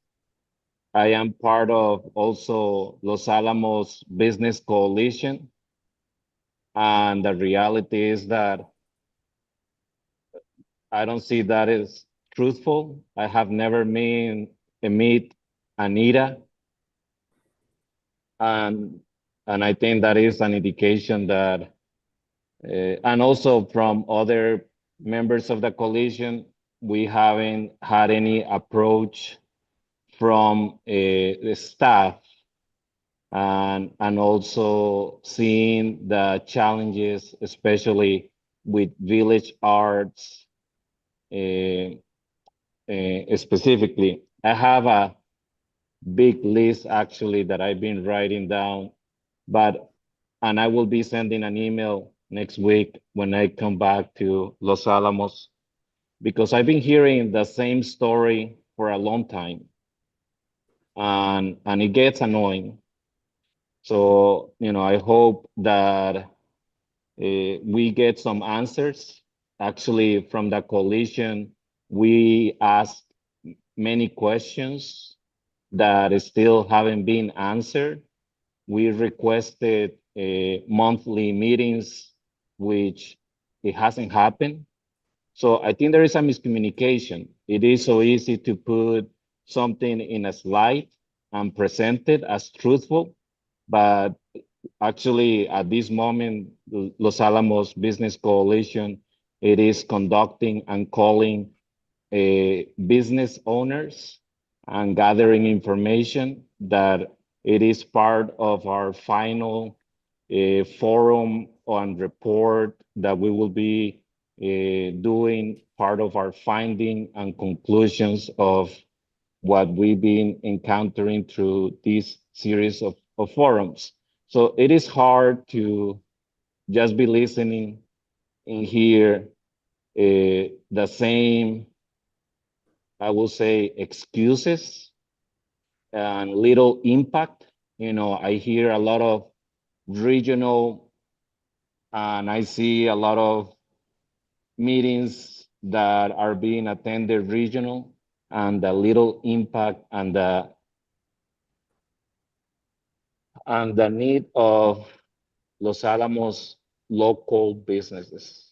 I am part of also Los Alamos Business Coalition. And the reality is that I don't see that as truthful. I have never met Anita. And I think that is an indication that, and also from other members of the coalition, we haven't had any approach from the staff and also seeing the challenges, especially with village arts specifically. I have a big list actually that I've been writing down, and I will be sending an email next week when I come back to Los Alamos, because I've been hearing the same story for a long time, and it gets annoying. So, you know, I hope that we get some answers. Actually, from the coalition, we asked many questions that still haven't been answered. We requested monthly meetings, which it hasn't happened. So I think there is a miscommunication. It is so easy to put something in a slide and present it as truthful, but Actually, at this moment, Los Alamos Business Coalition, it is conducting and calling business owners and gathering information that it is part of our final forum and report that we will be doing part of our finding and conclusions of what we've been encountering through this series of forums. So it is hard to just be listening and hear the same, I will say, excuses and little impact. You know, I hear a lot of regional and I see a lot of meetings that are being attended regional and the little impact and the need of Los Alamos local businesses.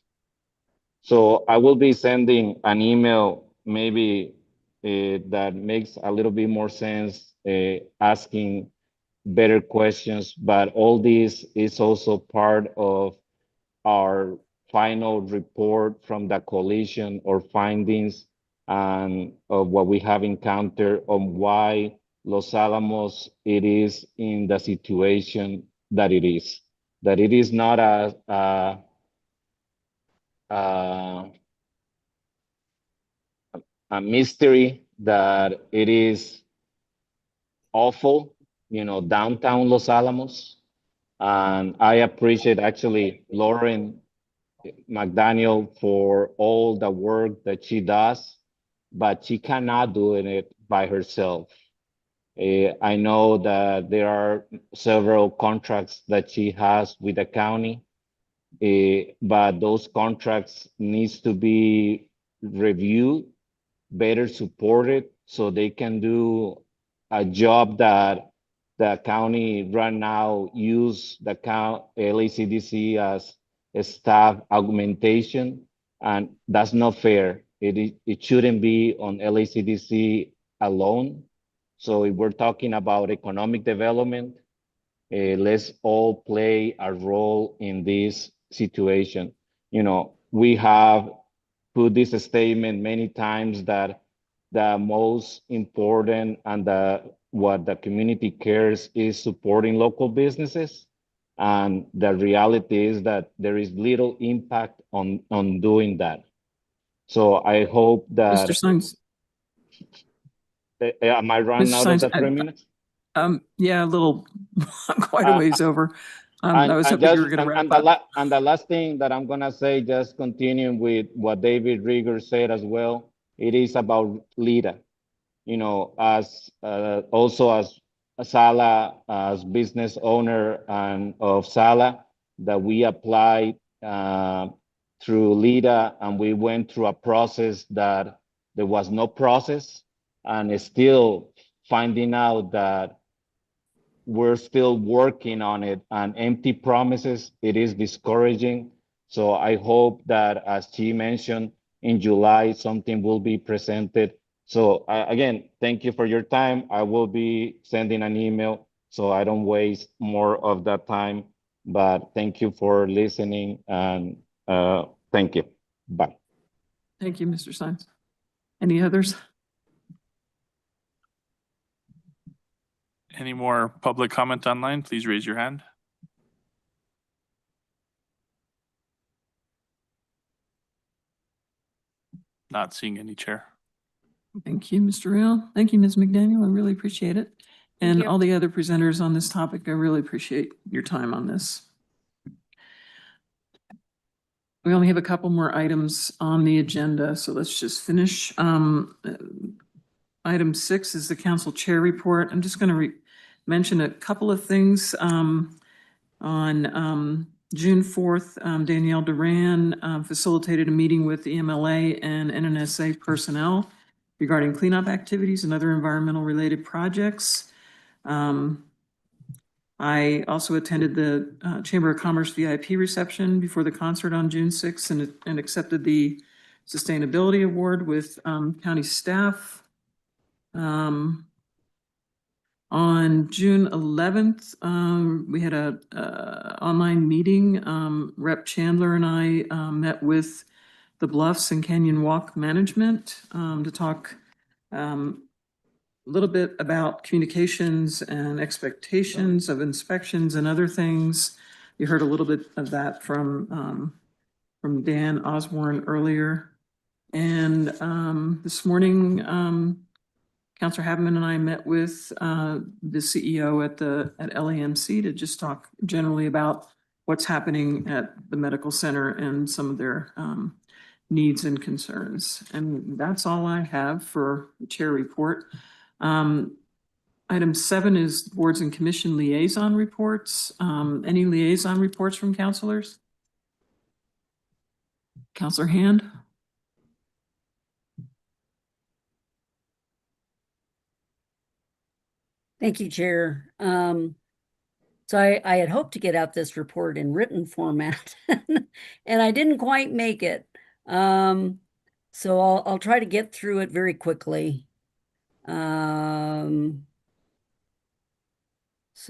So I will be sending an email maybe that makes a little bit more sense, asking better questions, but all this is also part of our final report from the coalition or findings and of what we have encountered on why Los Alamos it is in the situation that it is. That it is not a mystery that it is awful, you know, downtown Los Alamos. And I appreciate actually Lauren McDaniel for all the work that she does, but she cannot do it by herself. I know that there are several contracts that she has with the county, but those contracts needs to be reviewed, better supported, so they can do a job that the county right now use the LACDC as a staff augmentation, and that's not fair. It shouldn't be on LACDC alone. So if we're talking about economic development, let's all play a role in this situation. You know, we have put this statement many times that the most important and what the community cares is supporting local businesses. And the reality is that there is little impact on doing that. So I hope that.
Mr. Sines.
Am I running out of the 3 minutes?
Yeah, a little, quite a ways over. I was hoping you were going to wrap up.
And the last thing that I'm going to say, just continuing with what David Rieger said as well, it is about LIDA. You know, as also as Sala, as business owner and of Sala, that we applied through LIDA, and we went through a process that there was no process, and still finding out that we're still working on it, and empty promises, it is discouraging. So I hope that, as she mentioned, in July, something will be presented. So again, thank you for your time. I will be sending an email so I don't waste more of that time, but thank you for listening, and thank you. Bye.
Thank you, Mr. Sines. Any others?
Any more public comment online? Please raise your hand. Not seeing any, Chair.
Thank you, Mr. Real. Thank you, Ms. McDaniel. I really appreciate it.
Thank
And
you.
all the other presenters on this topic, I really appreciate your time on this. We only have a couple more items on the agenda, so let's just finish. Item 6 is the council chair report. I'm just going to mention a couple of things. On June 4th, Danielle Duran facilitated a meeting with the MLA and NNSA personnel regarding cleanup activities and other environmental related projects. I also attended the Chamber of Commerce VIP reception before the concert on June 6th and accepted the Sustainability Award with county staff. On June 11th, we had a online meeting. Rep Chandler and I met with the Bluffs and Canyon Walk Management to talk a little bit about communications and expectations of inspections and other things. You heard a little bit of that from Dan Osborne earlier. And this morning, Counselor Haveman and I met with the CEO at LAMC to just talk generally about what's happening at the medical center and some of their needs and concerns. And that's all I have for the chair report. Item 7 is boards and commission liaison reports. Any liaison reports from counselors? Counselor Hand?
Thank you, Chair. So I had hoped to get out this report in written format and I didn't quite make it. So I'll try to get through it very quickly. So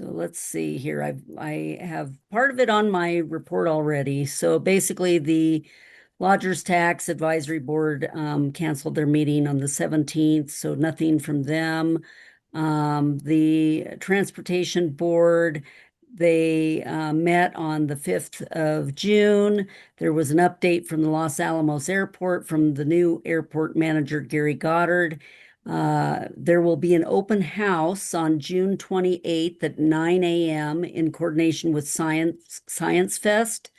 let's see here. I have part of it on my report already. So basically the Lodgers Tax Advisory Board canceled their meeting on the 17th, so nothing from them. The Transportation Board, they met on the 5th of June. There was an update from the Los Alamos Airport from the new airport manager, Gary Goddard. There will be an open house on June 28th at 9 a.m. in coordination with Science Fest.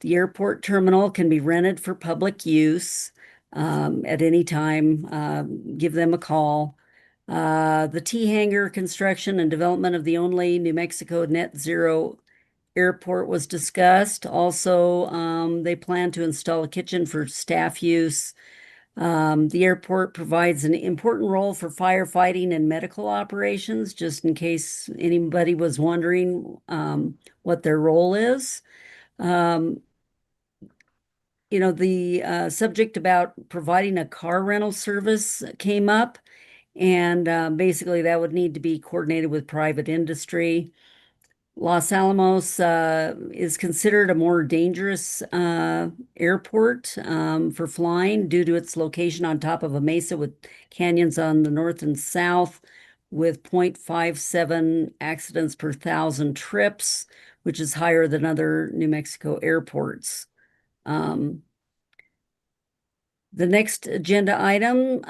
The airport terminal can be rented for public use at any time. Give them a call. The T-Hangar construction and development of the only New Mexico net zero airport was discussed. Also, they plan to install a kitchen for staff use. The airport provides an important role for firefighting and medical operations, just in case anybody was wondering what their role is. The subject about providing a car rental service came up. And basically that would need to be coordinated with private industry. Los Alamos is considered a more dangerous airport for flying due to its location on top of a mesa with canyons on the north and south, with 0.57 accidents per 1,000 trips, which is higher than other New Mexico airports. The next agenda item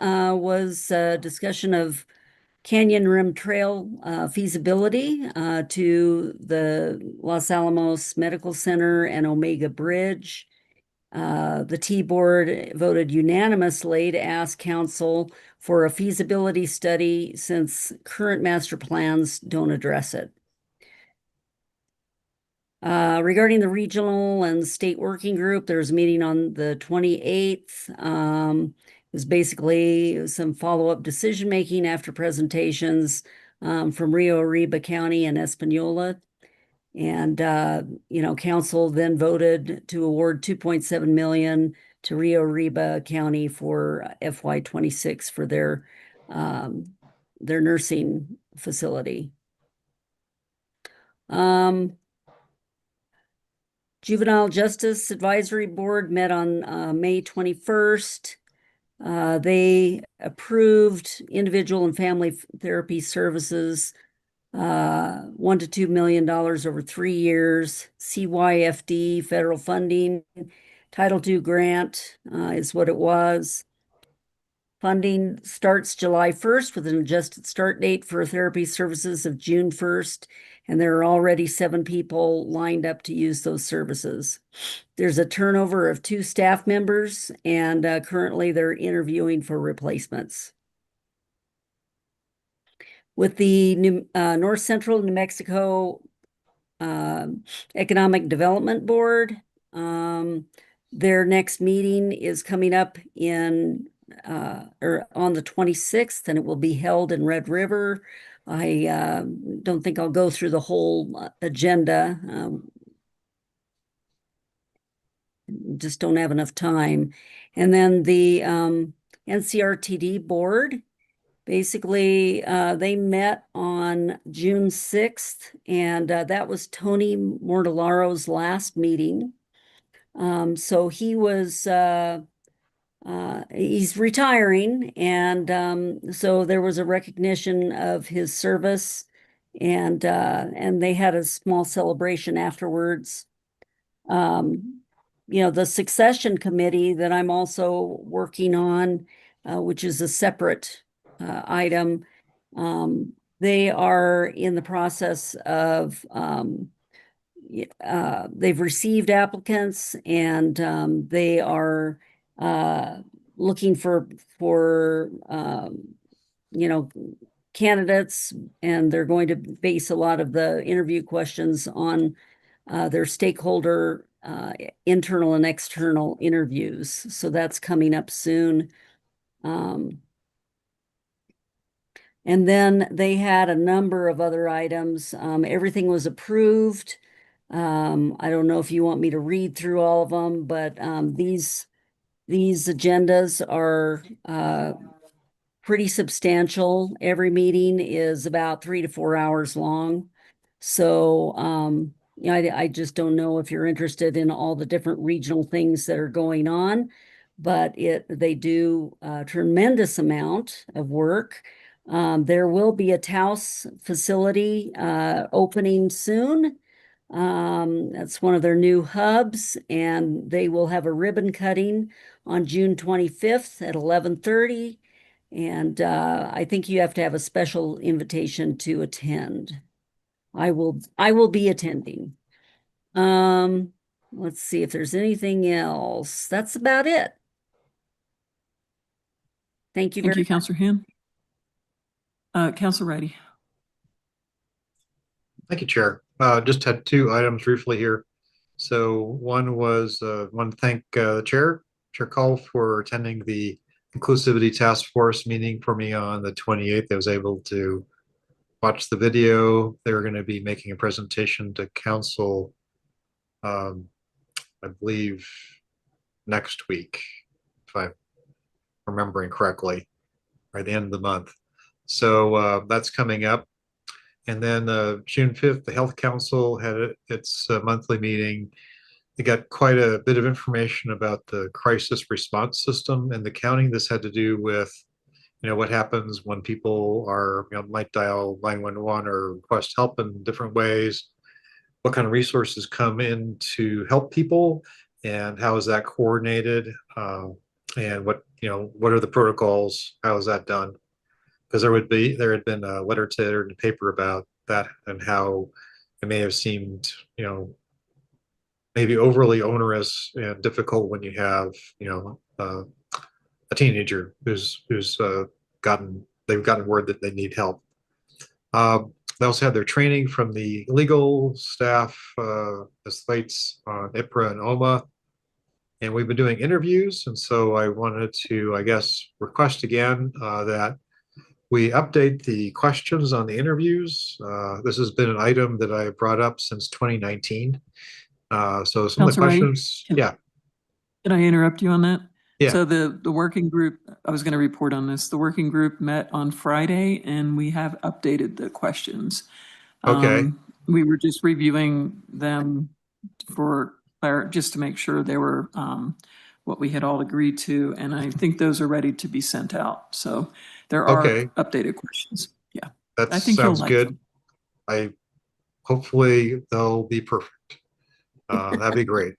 was discussion of Canyon Rim Trail feasibility to the Los Alamos Medical Center and Omega Bridge. The T-Board voted unanimously to ask council for a feasibility study since current master plans don't address it. Regarding the regional and state working group, there's a meeting on the 28th. It was basically some follow-up decision-making after presentations from Rio Arriba County and Espanola. And, council then voted to award $2.7 million to Rio Arriba County for FY26 for their nursing facility. Juvenile Justice Advisory Board met on May 21st. They approved individual and family therapy services, $1 to $2 million over 3 years. CYFD federal funding, Title II grant is what it was. Funding starts July 1st with an adjusted start date for therapy services of June 1st. And there are already 7 people lined up to use those services. There's a turnover of 2 staff members, and currently they're interviewing for replacements. With the North Central New Mexico Economic Development Board, their next meeting is coming up on the 26th, and it will be held in Red River. I don't think I'll go through the whole agenda. Just don't have enough time. And then the NCRTD board, Basically, they met on June 6th, and that was Tony Mortellaro's last meeting. So he was he's retiring, and so there was a recognition of his service, and they had a small celebration afterwards. The succession committee that I'm also working on, which is a separate item, they are in the process of they've received applicants, and they are looking for candidates, and they're going to base a lot of the interview questions on their stakeholder internal and external interviews. So that's coming up soon. And then they had a number of other items. Everything was approved. I don't know if you want me to read through all of them, but these agendas are pretty substantial. Every meeting is about 3 to 4 hours long. So I just don't know if you're interested in all the different regional things that are going on, but they do a tremendous amount of work. There will be a Taos facility opening soon. That's one of their new hubs, and they will have a ribbon cutting on June 25th at 11:30. And I think you have to have a special invitation to attend. I will be attending. Let's see if there's anything else. That's about it. Thank you
Thank
very
you, Counselor Han. Counselor Reddy.
Thank you, Chair. Just had two items briefly here. So one was, want to thank the Chair Call, for attending the Inclusivity Task Force meeting for me on the 28th. I was able to watch the video. They're going to be making a presentation to council, I believe, next week, if I'm remembering correctly, by the end of the month. So that's coming up. And then June 5th, the Health Council had its monthly meeting. They got quite a bit of information about the crisis response system in the county. This had to do with, what happens when people might dial 911 or request help in different ways. What kind of resources come in to help people, and how is that coordinated? And what are the protocols? How is that done? Because there had been a letter to editor in the paper about that, and how it may have seemed, maybe overly onerous and difficult when you have, a teenager who's gotten word that they need help. They also had their training from the legal staff, the slates on IPRA and OMA. And we've been doing interviews. And so I wanted to, request again that we update the questions on the interviews. This has been an item that I brought up since 2019. So some of the
Counselor Reddy,
questions, yeah.
Can I interrupt you on that?
Yeah.
So the working group, I was going to report on this. The working group met on Friday, and we have updated the questions.
Okay.
We were just reviewing them just to make sure they were what we had all agreed to, and I think those are ready to be sent out. So there are updated questions. Yeah,
That
I think you'll
sounds
like
good.
them.
Hopefully they'll be perfect. That'd be great.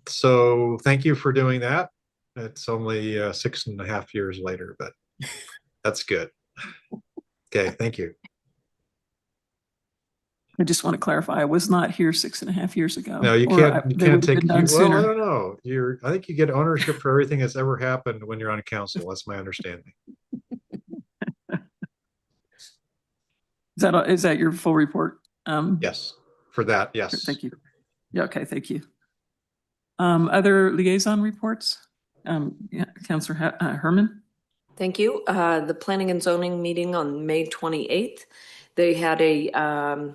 So thank you for doing that. It's only 6.5 years later, but that's good. Okay, thank you.
I just want to clarify, I was not here 6.5 years ago.
No, you can't
They would have
take,
been done
well, I
sooner.
don't know. I think you get ownership for everything that's ever happened when you're on council. That's my understanding.
Is that your full report?
Yes, for that, yes.
Thank you. Yeah, okay, thank you. Other liaison reports? Yeah, Counselor Herman?
Thank you. The Planning and Zoning meeting on May 28th, they had a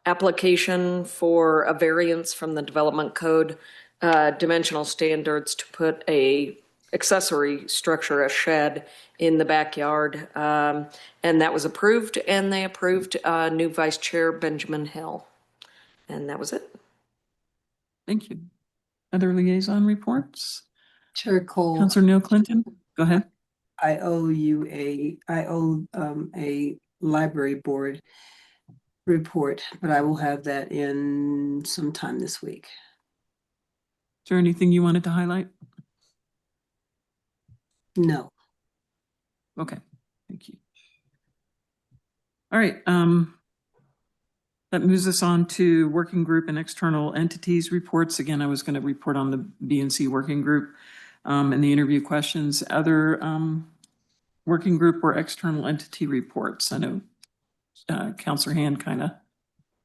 application for a variance from the Development Code dimensional standards to put a accessory structure, a shed in the backyard. And that was approved, and they approved new Vice Chair Benjamin Hill. And that was it.
Thank you. Other liaison reports?
Chair Cole,
Counselor Neil Clinton, go ahead.
I owe a library board report, but I will have that in sometime this week.
Is there anything you wanted to highlight?
No.
Okay, thank you. All right, that moves us on to working group and external entities reports. Again, I was going to report on the BNC working group and the interview questions. Other working group or external entity reports. I know Counselor Hand kind of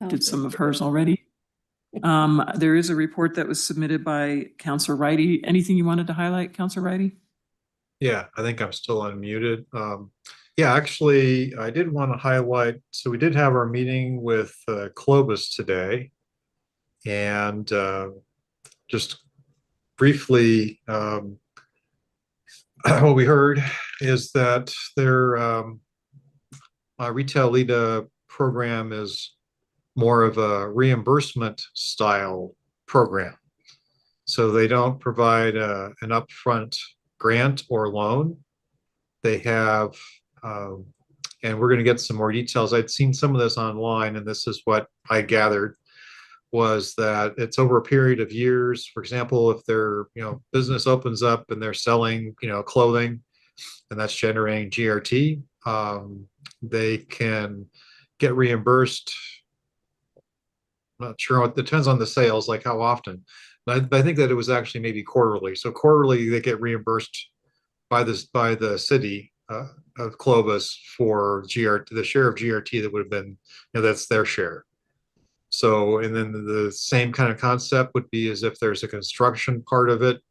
did some of hers already. There is a report that was submitted by Counselor Righty. Anything you wanted to highlight, Counselor Righty?
Yeah, I think I'm still unmuted. Yeah, actually, I did want to highlight, so we did have our meeting with Clovis today. And just briefly, what we heard is that their Retail LIDA program is more of a reimbursement style program. So they don't provide an upfront grant or loan. They have, and we're going to get some more details. I'd seen some of this online, and this is what I gathered, was that it's over a period of years. For example, if their business opens up and they're selling clothing, and that's generating GRT, they can get reimbursed. I'm not sure, it depends on the sales, like how often. But I think that it was actually maybe quarterly. So quarterly they get reimbursed by the city of Clovis for GRT, the share of GRT that would have been, that's their share. So, and then the same kind of concept would be as if there's a construction part of it.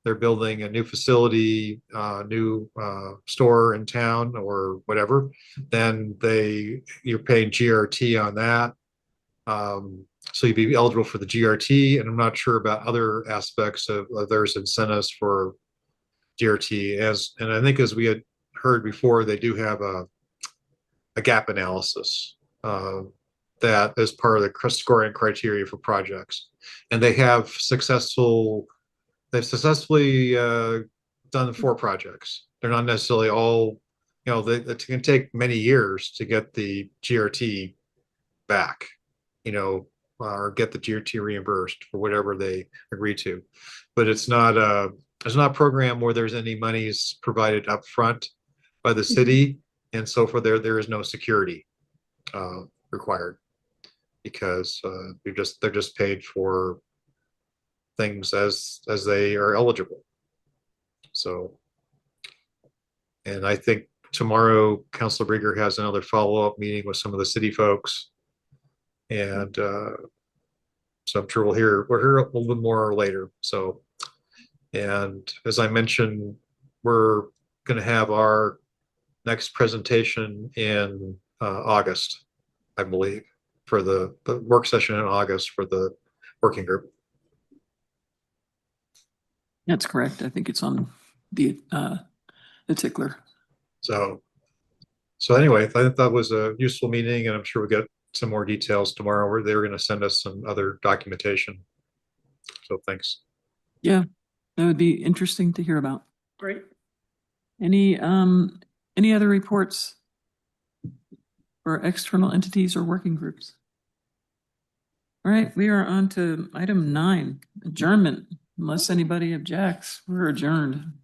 They're building a new facility, new store in town or whatever, then you're paying GRT on that. So you'd be eligible for the GRT, and I'm not sure about other aspects of there's incentives for GRT. And I think as we had heard before, they do have a gap analysis that is part of the scoring criteria for projects. And they have successfully done 4 projects. They're not necessarily all, it can take many years to get the GRT back, or get the GRT reimbursed for whatever they agree to. But it's not a program where there's any monies provided up front by the city. And so for there is no security required, because they're just paid for things as they are eligible. So, and I think tomorrow Councilor Brieger has another follow-up meeting with some of the city folks. And so I'm sure we'll hear a little bit more later. So, and as I mentioned, we're going to have our next presentation in August, I believe, for the work session in August for the working group.
That's correct. I think it's on the tickler.
So anyway, I thought that was a useful meeting, and I'm sure we'll get some more details tomorrow, where they're going to send us some other documentation. So thanks.
Yeah, that would be interesting to hear about.
Great.
Any other reports for external entities or working groups? All right, we are on to item 9, adjournment. Unless anybody objects, we're adjourned.